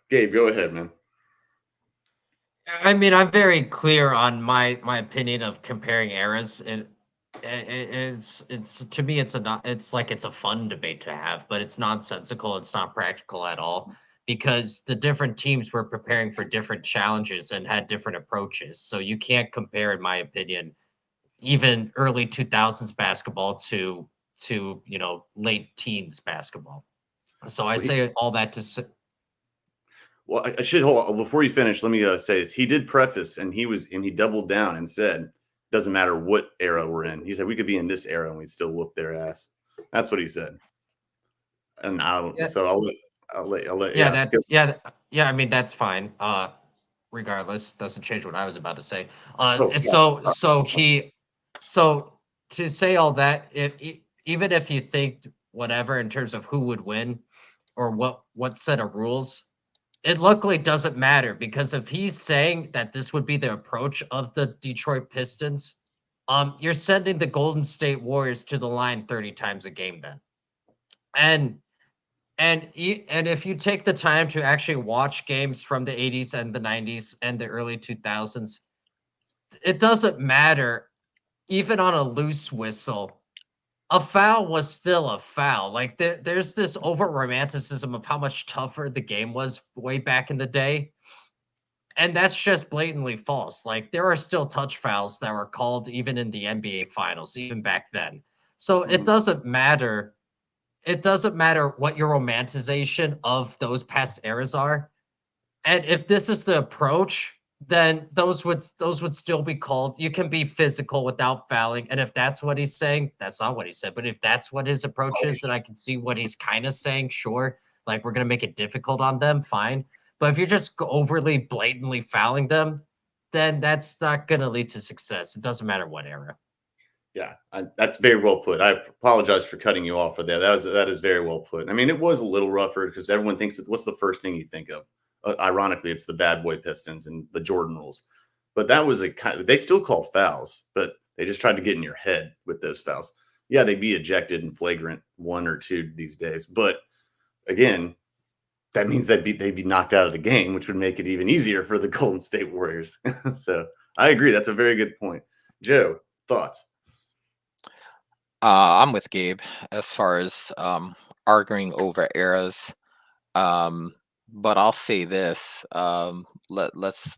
Gabe, go ahead, man. I mean, I'm very clear on my opinion of comparing eras, and it's to me it's a fun debate to have, but it's nonsensical. It's not practical at all because the different teams were preparing for different challenges and had different approaches. So you can't compare, in my opinion, even early 2000s basketball to late teens basketball. So I say all that to say. Well, I should hold on. Before you finish, let me say this. He did preface, and he doubled down and said, "Doesn't matter what era we're in." He said we could be in this era and we'd still whoop their ass. That's what he said. And so I'll let I mean, that's fine. Regardless, doesn't change what I was about to say. Oh, So to say all that, even if you think whatever in terms of who would win or what set of rules, it luckily doesn't matter because if he's saying that this would be the approach of the Detroit Pistons, you're sending the Golden State Warriors to the line 30 times a game then. And if you take the time to actually watch games from the 80s and the 90s and the early 2000s, it doesn't matter. Even on a loose whistle, a foul was still a foul. Like there's this over romanticism of how much tougher the game was way back in the day. And that's just blatantly false. Like there are still touch fouls that were called even in the NBA finals, even back then. So it doesn't matter. It doesn't matter what your romanticization of those past eras are. And if this is the approach, then those would still be called. You can be physical without fouling. And if that's what he's saying, that's not what he said. But if that's what his approach is, then I can see what he's kind of saying. Sure, like we're gonna make it difficult on them, fine. But if you're just overly blatantly fouling them, then that's not gonna lead to success. It doesn't matter what era. Yeah, that's very well put. I apologize for cutting you off for that. That is very well put. I mean, it was a little rougher because everyone thinks what's the first thing you think of? Ironically, it's the bad boy Pistons and the Jordan rules. But that was they still called fouls, but they just tried to get in your head with those fouls. Yeah, they'd be ejected in flagrant 1 or 2 these days. But again, that means they'd be knocked out of the game, which would make it even easier for the Golden State Warriors. So I agree. That's a very good point. Joe, thoughts? I'm with Gabe as far as arguing over eras. but I'll say this. Let's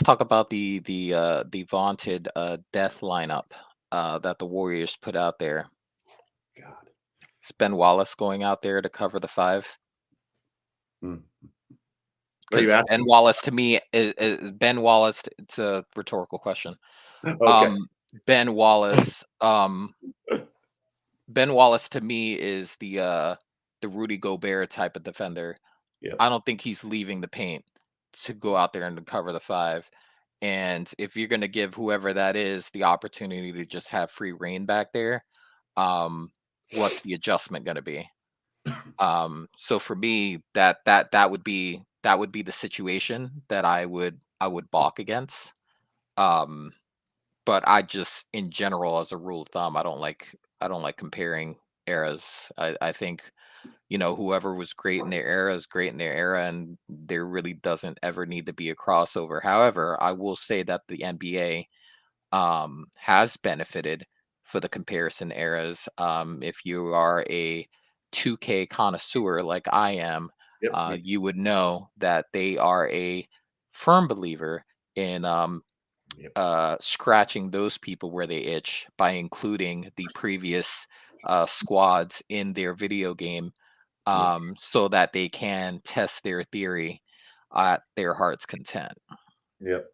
talk about the vaunted death lineup that the Warriors put out there. God. It's Ben Wallace going out there to cover the 5. What are you Because asking? Ben Wallace to me is Ben Wallace. It's a rhetorical question. Okay. Ben Wallace. Ben Wallace to me is the Rudy Gobert type of defender. Yep. I don't think he's leaving the paint to go out there and to cover the 5. And if you're going to give whoever that is the opportunity to just have free reign back there, what's the adjustment going to be? So for me, that would be the situation that I would balk against. But I just, in general, as a rule of thumb, I don't like comparing eras. I think, whoever was great in their era is great in their era, and there really doesn't ever need to be a crossover. However, I will say that the NBA has benefited for the comparison eras. If you are a 2K connoisseur like I am, Yep. you would know that they are a firm believer in scratching those people where they itch by including the previous squads in their video game, so that they can test their theory at their heart's content. Yep.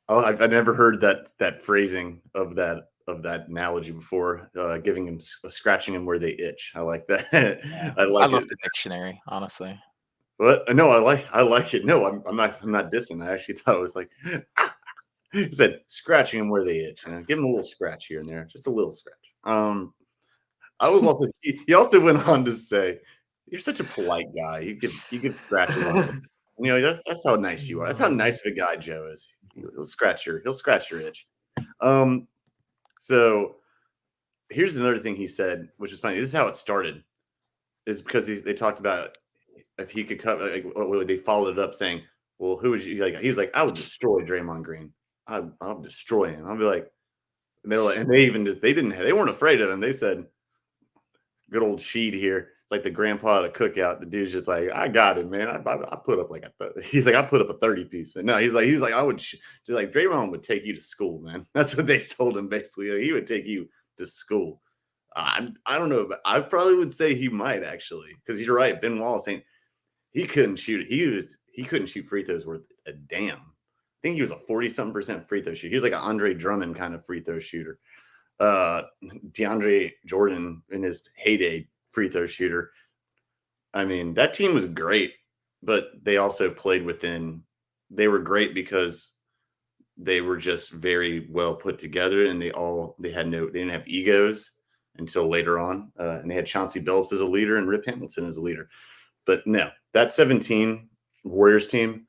Oh, I've never heard that phrasing of that analogy before. Giving him scratching him where they itch. I like that. I I like love it. the dictionary, honestly. What? No, I like it. No, I'm not dissing. I actually thought it was like he said scratching him where they itch. Give him a little scratch here and there, just a little scratch. I was also he also went on to say, "You're such a polite guy. You could scratch a little. That's how nice you are. That's how nice of a guy Joe is. He'll scratch your itch." So here's another thing he said, which is funny. This is how it started. Is because they talked about if he could cut. They followed it up saying, "Well, who would you like?" He was like, "I would destroy Draymond Green. I'll destroy him." I'll be like, and they were like, and they weren't afraid of him. They said, "Good old Sheed here." It's like the grandpa at a cookout. The dude's just like, "I got it, man. I put up like he's like, I put up a 30 piece." But no, he's like, I would like Draymond would take you to school, man. That's what they told him basically. Like, he would take you to school. I don't know, but I probably would say he might actually, because you're right. Ben Wallace saying he couldn't shoot. He couldn't shoot free throws worth a damn. I think he was a 40-something% free throw shooter. He was like an Andre Drummond kind of free throw shooter. DeAndre Jordan in his heyday free throw shooter. I mean, that team was great, but they also played within. They were great because they were just very well put together, and they didn't have egos until later on, and they had Chauncey Billups as a leader and Rip Hamilton as a leader. But no, that 17 Warriors team,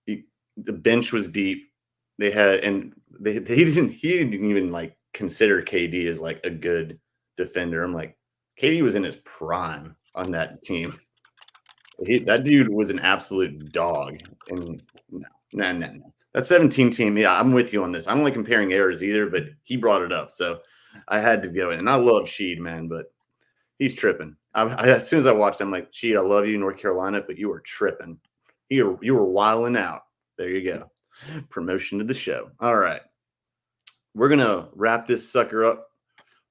the bench was deep. They had, and he didn't even like consider KD as like a good defender. I'm like, KD was in his prime on that team. That dude was an absolute dog. And no. That 17 team, yeah, I'm with you on this. I don't like comparing errors either, but he brought it up, so I had to go in. And I love Sheed, man, but he's tripping. As soon as I watched him, I'm like, Sheed, I love you, North Carolina, but you were tripping. You were wilding out. There you go. Promotion to the show. All right. We're going to wrap this sucker up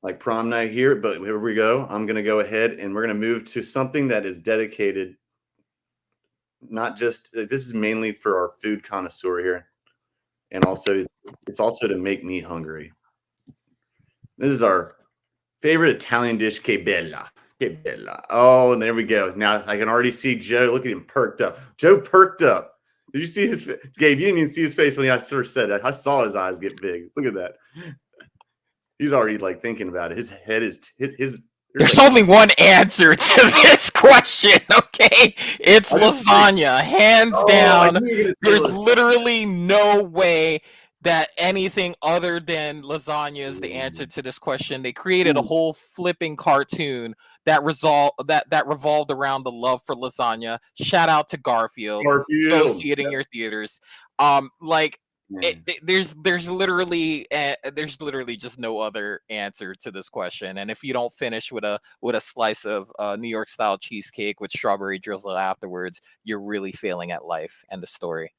like prom night here, but here we go. I'm going to go ahead and we're going to move to something that is dedicated, not just, this is mainly for our food connoisseur here, and also it's also to make me hungry. This is our favorite Italian dish, che bella. Che bella. Oh, and there we go. Now I can already see Joe. Look at him perked up. Joe perked up. Did you see his face? Gabe, you didn't even see his face when I first said that. I saw his eyes get big. Look at that. He's already like thinking about it. His head is his. There's like, only one answer to this question, okay? It's lasagna, hands down. There's literally no way that anything other than lasagna is the answer to this question. They created a whole flipping cartoon that revolved around the love for lasagna. Shout out to Garfield. Go see it in your theaters. Like, There's literally just no other answer to this question. And if you don't finish with a slice of New York style cheesecake with strawberry drizzle afterwards, you're really failing at life. End of story.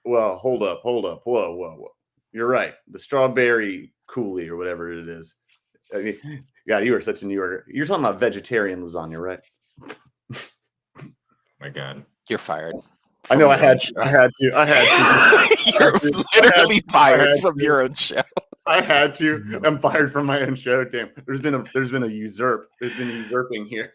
Well, hold up. Whoa. You're right. The strawberry coulis or whatever it is. I mean, God, you are such a New Yorker. You're talking about vegetarian lasagna, right? Oh my God. You're fired. I know I had to. You're literally fired from your own show. I had to. I'm fired from my own show. Damn. There's been a usurping here.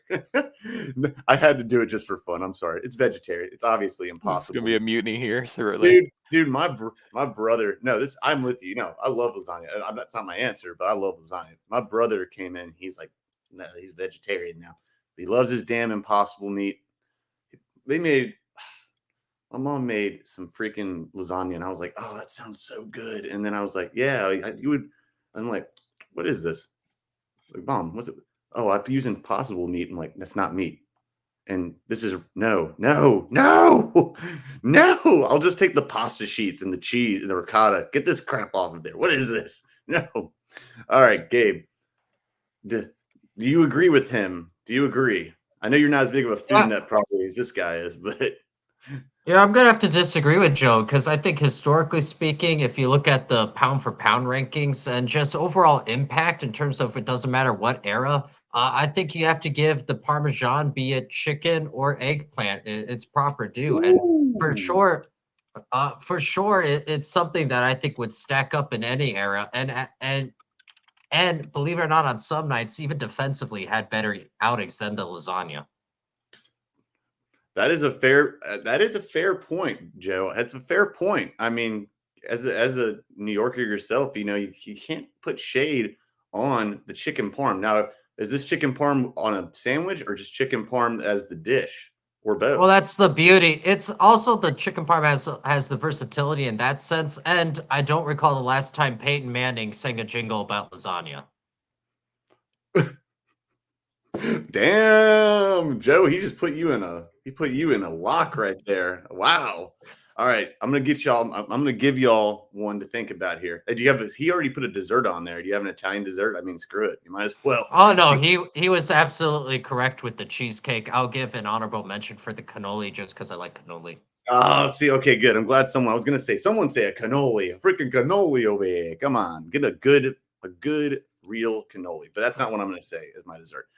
I had to do it just for fun. I'm sorry. It's vegetarian. It's obviously impossible. It's gonna be a mutiny here, certainly. Dude, my brother. No, I'm with you. No, I love lasagna. That's not my answer, but I love lasagna. My brother came in. He's like, no, he's vegetarian now. But he loves his damn impossible meat. My mom made some freaking lasagna, and I was like, "Oh, that sounds so good." And then I was like, "Yeah, you would." I'm like, "What is this?" Like, Mom, what's it? Oh, I'm using impossible meat. I'm like, "That's not meat." And this is no. I'll just take the pasta sheets and the cheese and the ricotta. Get this crap off of there. What is this? No. All right, Gabe. Do you agree with him? Do you agree? I know you're not as big of a food nut probably as this guy is, but. Yeah, I'm gonna have to disagree with Joe because I think historically speaking, if you look at the pound for pound rankings and just overall impact in terms of it doesn't matter what era, I think you have to give the Parmesan, be it chicken or eggplant, its proper due. And for sure, it's something that I think would stack up in any era. And believe it or not, on some nights, even defensively, had better outings than the lasagna. That is a fair point, Joe. That's a fair point. I mean, as a New Yorker yourself, you can't put shade on the chicken parm. Now, is this chicken parm on a sandwich or just chicken parm as the dish, or both? Well, that's the beauty. It's also the chicken parm has the versatility in that sense. And I don't recall the last time Peyton Manning sang a jingle about lasagna. Damn, Joe, he just put you in a lock right there. Wow. All right, I'm gonna give y'all one to think about here. Do you have he already put a dessert on there? Do you have an Italian dessert? I mean, screw it. You might as well. Oh no, he was absolutely correct with the cheesecake. I'll give an honorable mention for the cannoli just because I like cannoli. Oh, see, okay, good. I'm glad someone say a cannoli, a freaking cannoli over here. Come on, get a good real cannoli. But that's not what I'm gonna say as my dessert.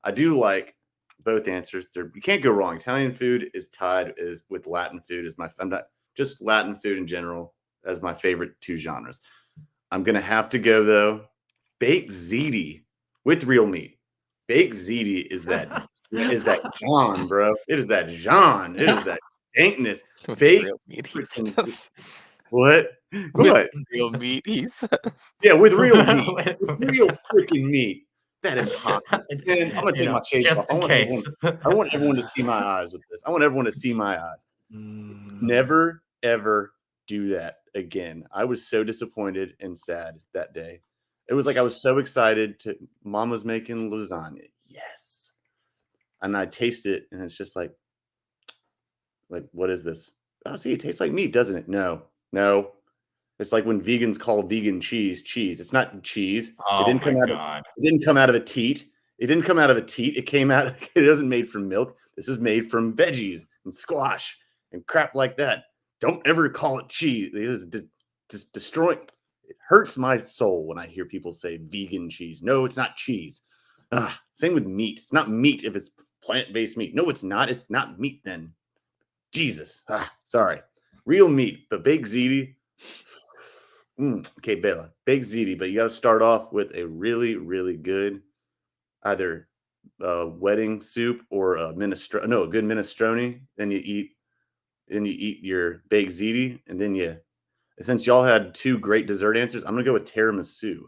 I do like both answers. You can't go wrong. Italian food is tied with Latin food as just Latin food in general as my favorite two genres. I'm gonna have to go though. Baked ziti with real meat. Baked ziti is that John, bro. It is that John. It is that dankness. Baked what? With real meat, he says. Yeah, with real meat. With real freaking meat. That impossible. Man, I'm gonna take my shades off. I want everyone to see my eyes with this. I want everyone to see my eyes. Never ever do that again. I was so disappointed and sad that day. It was like I was so excited Mom was making lasagna. Yes. And I taste it and it's just like what is this? Oh, see, it tastes like meat, doesn't it? No. It's like when vegans call vegan cheese. It's not cheese. Oh, it didn't come out of a teat. It came out. It wasn't made from milk. This was made from veggies and squash and crap like that. Don't ever call it cheese. It is destroying. It hurts my soul when I hear people say vegan cheese. No, it's not cheese. Same with meat. It's not meat if it's plant-based meat. No, it's not. It's not meat then. Jesus. Sorry. Real meat. But baked ziti. Okay, Bella, baked ziti, but you got to start off with a really, really good either wedding soup or a good minestrone. Then you eat your baked ziti, and then since y'all had two great dessert answers, I'm gonna go with tiramisu.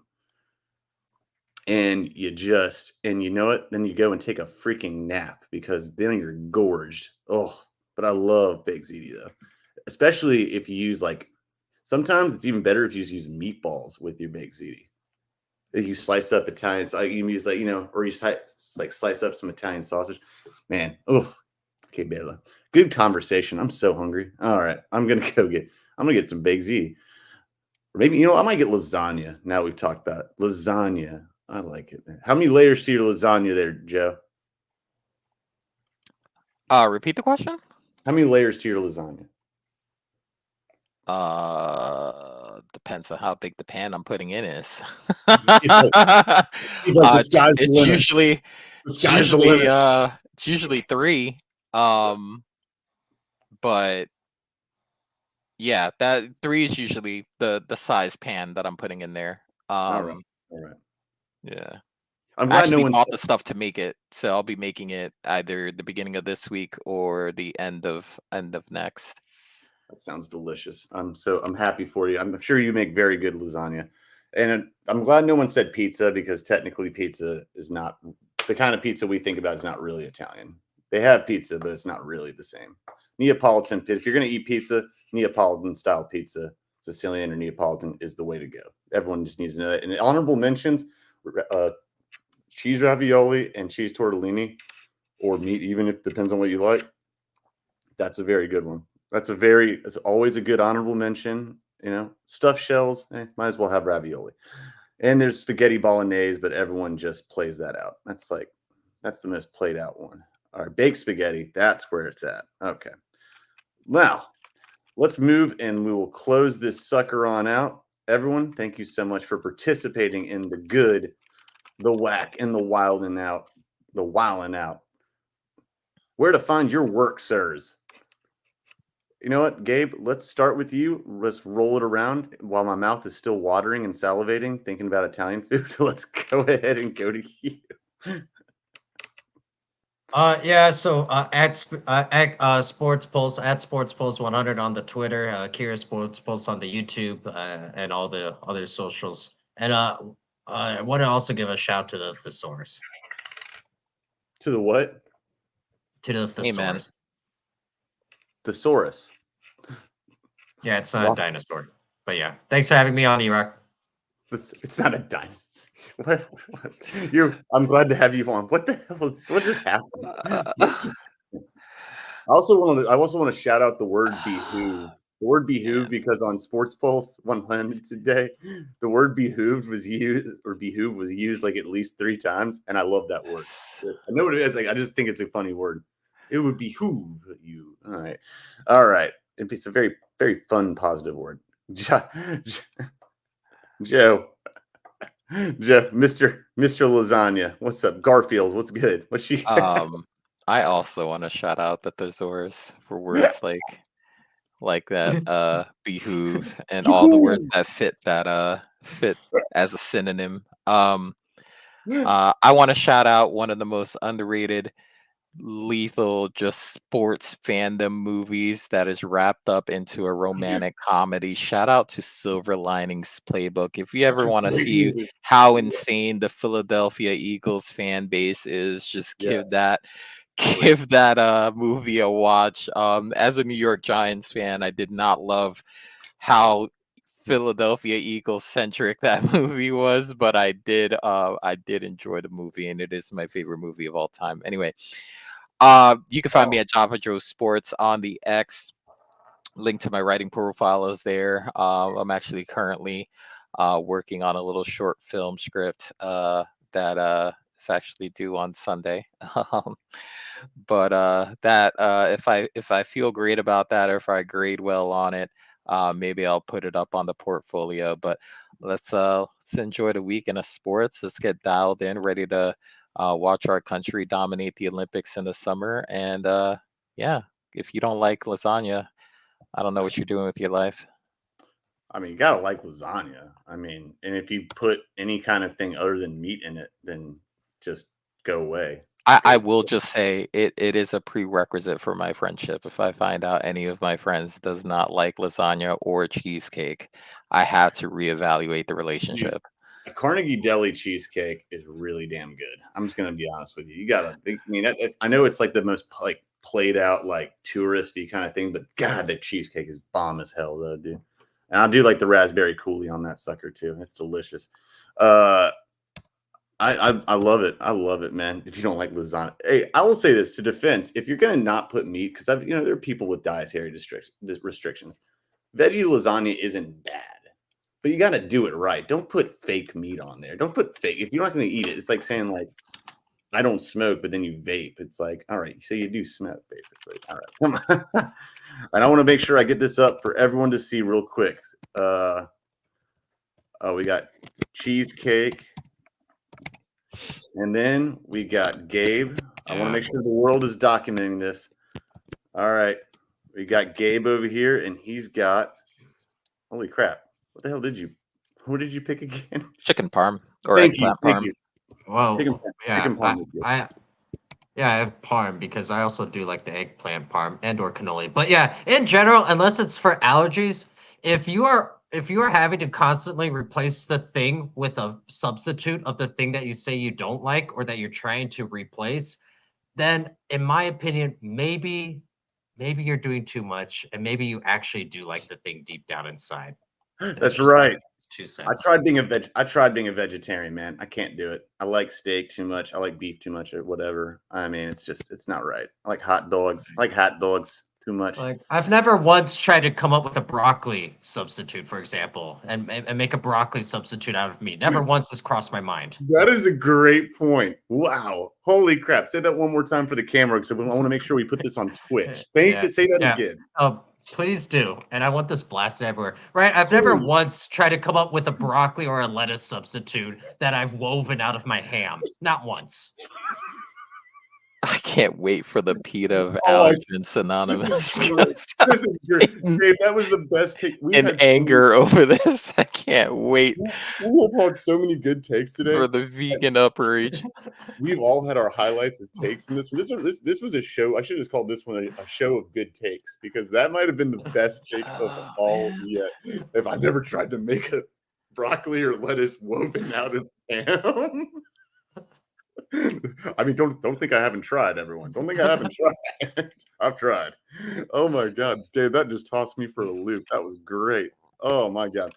And you know what? Then you go and take a freaking nap because then you're gorged. Oh, but I love baked ziti though, especially if you use sometimes it's even better if you just use meatballs with your baked ziti. If you slice up Italian, you use or you slice up some Italian sausage. Man, okay, Bella. Good conversation. I'm so hungry. All right, I'm gonna get some baked ziti. Or maybe, I might get lasagna. Now we've talked about it. Lasagna. I like it, man. How many layers to your lasagna there, Joe? Repeat the question. How many layers to your lasagna? Depends on how big the pan I'm putting in is. He's like, the sky's the It's limit. usually The sky's the limit. it's usually 3. But yeah, that 3 is usually the size pan that I'm putting in there. All right. Yeah. I'm I glad no actually one bought said, the stuff to make it, so I'll be making it either the beginning of this week or the end of next. that sounds delicious. I'm happy for you. I'm sure you make very good lasagna. And I'm glad no one said pizza, because technically pizza is not the kind of pizza we think about. Is not really Italian. They have pizza, but it's not really the same. Neapolitan pizza. If you're going to eat pizza, Neapolitan style pizza, Sicilian or Neapolitan, is the way to go. Everyone just needs to know that. And honorable mentions, cheese ravioli and cheese tortellini, or meat, even if it depends on what you like. That's a very good one. It's always a good honorable mention. Stuffed shells, might as well have ravioli. And there's spaghetti bolognese, but everyone just plays that out. That's the most played out one. All right, baked spaghetti, that's where it's at. Okay. Now, let's move and we will close this sucker on out. Everyone, thank you so much for participating in the good, the whack, and the wildin' out. The wildin' out. Where to find your work, sirs? You know what, Gabe? Let's start with you. Let's roll it around while my mouth is still watering and salivating, thinking about Italian food. Let's go ahead and go to you. Yeah. So at Sports Pulse, at Sports Pulse 100 on the Twitter, Kira Sports Pulse on the YouTube, and all the other socials. And I want to also give a shout to the thesaurus. To the what? To the Amen. thesaurus. Thesaurus. Yeah, it's not a dinosaur. But yeah, thanks for having me on, E-Rock. It's not a dinosaur. What? I'm glad to have you on. What the hell what just happened? I also want to shout out the word behoove. The word behoove, because on Sports Pulse 100 today, the word behooved was used, or behoove was used like at least 3 times, and I love that word. I know what it is. Like, I just think it's a funny word. It would behoove you. All right. It's a very, very fun, positive word. Joe, Mr. Lasagna, what's up? Garfield, what's good? What's she? I also want to shout out the thesaurus for words like that, behoove, and all the words that fit as a synonym. I want to shout out one of the most underrated, lethal, just sports fandom movies that is wrapped up into a romantic comedy. Shout out to Silver Linings Playbook. If you ever want to see how insane the Philadelphia Eagles fan base is, just give that movie a watch. As a New York Giants fan, I did not love how Philadelphia Eagles centric that movie was, but I did enjoy the movie, and it is my favorite movie of all time. Anyway, you can find me at Java Joe Sports on the X. Link to my writing profile is there. I'm actually currently working on a little short film script that is actually due on Sunday. But if I feel great about that, or if I grade well on it, maybe I'll put it up on the portfolio. But let's enjoy the weekend of sports. Let's get dialed in, ready to watch our country dominate the Olympics in the summer. And yeah, if you don't like lasagna, I don't know what you're doing with your life. I mean, you gotta like lasagna. I mean, and if you put any kind of thing other than meat in it, then just go away. I will just say it is a prerequisite for my friendship. If I find out any of my friends does not like lasagna or cheesecake, I have to reevaluate the relationship. A Carnegie Deli cheesecake is really damn good. I'm just gonna be honest with you. You gotta. I mean, I know it's like the most played out, like touristy kind of thing, but God, the cheesecake is bomb as hell, though, dude. And I do like the raspberry coulis on that sucker too. It's delicious. I love it. I love it, man. If you don't like lasagna, hey, I will say this to defense: if you're gonna not put meat, because there are people with dietary restrictions. Veggie lasagna isn't bad. but you got to do it right. Don't put fake meat on there. Don't put fake. If you're not going to eat it, it's like saying like, I don't smoke, but then you vape. It's like, all right, so you do smoke, basically. All right, come on. And I want to make sure I get this up for everyone to see real quick. Oh, we got cheesecake. And then we got Gabe. I want to make sure the world is documenting this. All right. We got Gabe over here, and he's got, holy crap. What the hell did you pick again? Chicken parm or Thank eggplant you. parm. Thank you. Well, Chicken parm is good. I have parm because I also do like the eggplant parm and or cannoli. But yeah, in general, unless it's for allergies, if you are having to constantly replace the thing with a substitute of the thing that you say you don't like or that you're trying to replace, then in my opinion, maybe you're doing too much and maybe you actually do like the thing deep down inside. That's right. It's 2 cents. I tried being a vegetarian, man. I can't do it. I like steak too much. I like beef too much or whatever. I mean, it's not right. I like hot dogs. I like hot dogs too much. Like I've never once tried to come up with a broccoli substitute, for example, and make a broccoli substitute out of meat. Never once has crossed my mind. That is a great point. Wow. Holy crap. Say that one more time for the camera because I want to make sure we put this on Twitch. Say that again. Please do. And I want this blasted everywhere. Right? I've never once tried to come up with a broccoli or a lettuce substitute that I've woven out of my ham. Not once. I can't wait for the PETA of Allergens Anonymous. This is great. Dave, that was the best take. In anger over this. I can't wait. We have had so many good takes today. For the vegan upper-age. We've all had our highlights of takes in this. This was a show. I should have called this one a show of good takes because that might have been the best take of all yet. If I never tried to make a broccoli or lettuce woven out of ham. I mean, don't think I haven't tried, everyone. Don't think I haven't tried. I've tried. Oh my God, Dave, that just tossed me for a loop. That was great. Oh my God.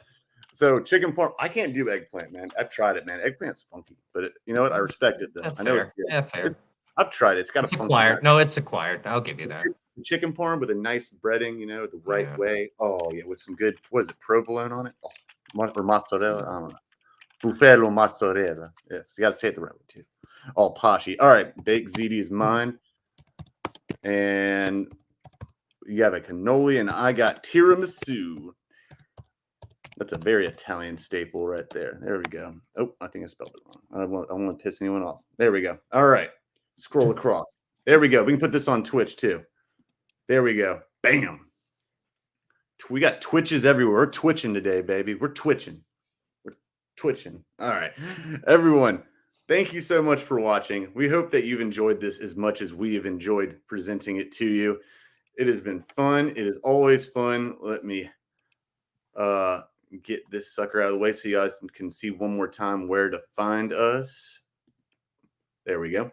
So chicken parm, I can't do eggplant, man. I've tried it, man. Eggplant's funky, but you know what? I respect it though. I know it's good. Yeah, fair. I've tried it. It's got it's acquired. No, it's acquired. I'll give you that. Chicken parm with a nice breading, you know, the right way. Oh yeah, with some good. What is it? Provolone on it? Oh, or mozzarella? I don't know. Buffalo mozzarella. Yes, you got to say it the right way too. All poshy. All right, baked ziti is mine, and you have a cannoli, and I got tiramisu. That's a very Italian staple right there. There we go. Oh, I think I spelled it wrong. I don't want to piss anyone off. There we go. All right, scroll across. There we go. We can put this on Twitch too. There we go. Bam. We got Twitches everywhere. We're twitching today, baby. We're twitching. All right, everyone. Thank you so much for watching. We hope that you've enjoyed this as much as we have enjoyed presenting it to you. It has been fun. It is always fun. Let me get this sucker out of the way so you guys can see one more time where to find us. There we go.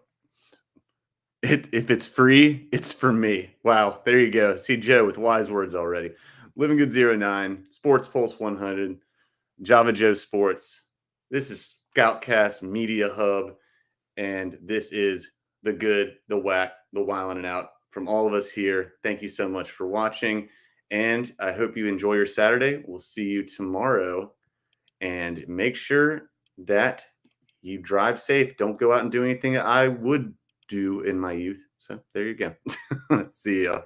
If it's free, it's for me. Wow, there you go. See Joe with wise words already. Living Good 09, Sports Pulse 100, Java Joe Sports. This is ScOutCast Media Hub, and this is the good, the whack, the wildin' out from all of us here. Thank you so much for watching, and I hope you enjoy your Saturday. We'll see you tomorrow, and make sure that you drive safe. Don't go out and do anything that I would do in my youth. So there you go. See ya.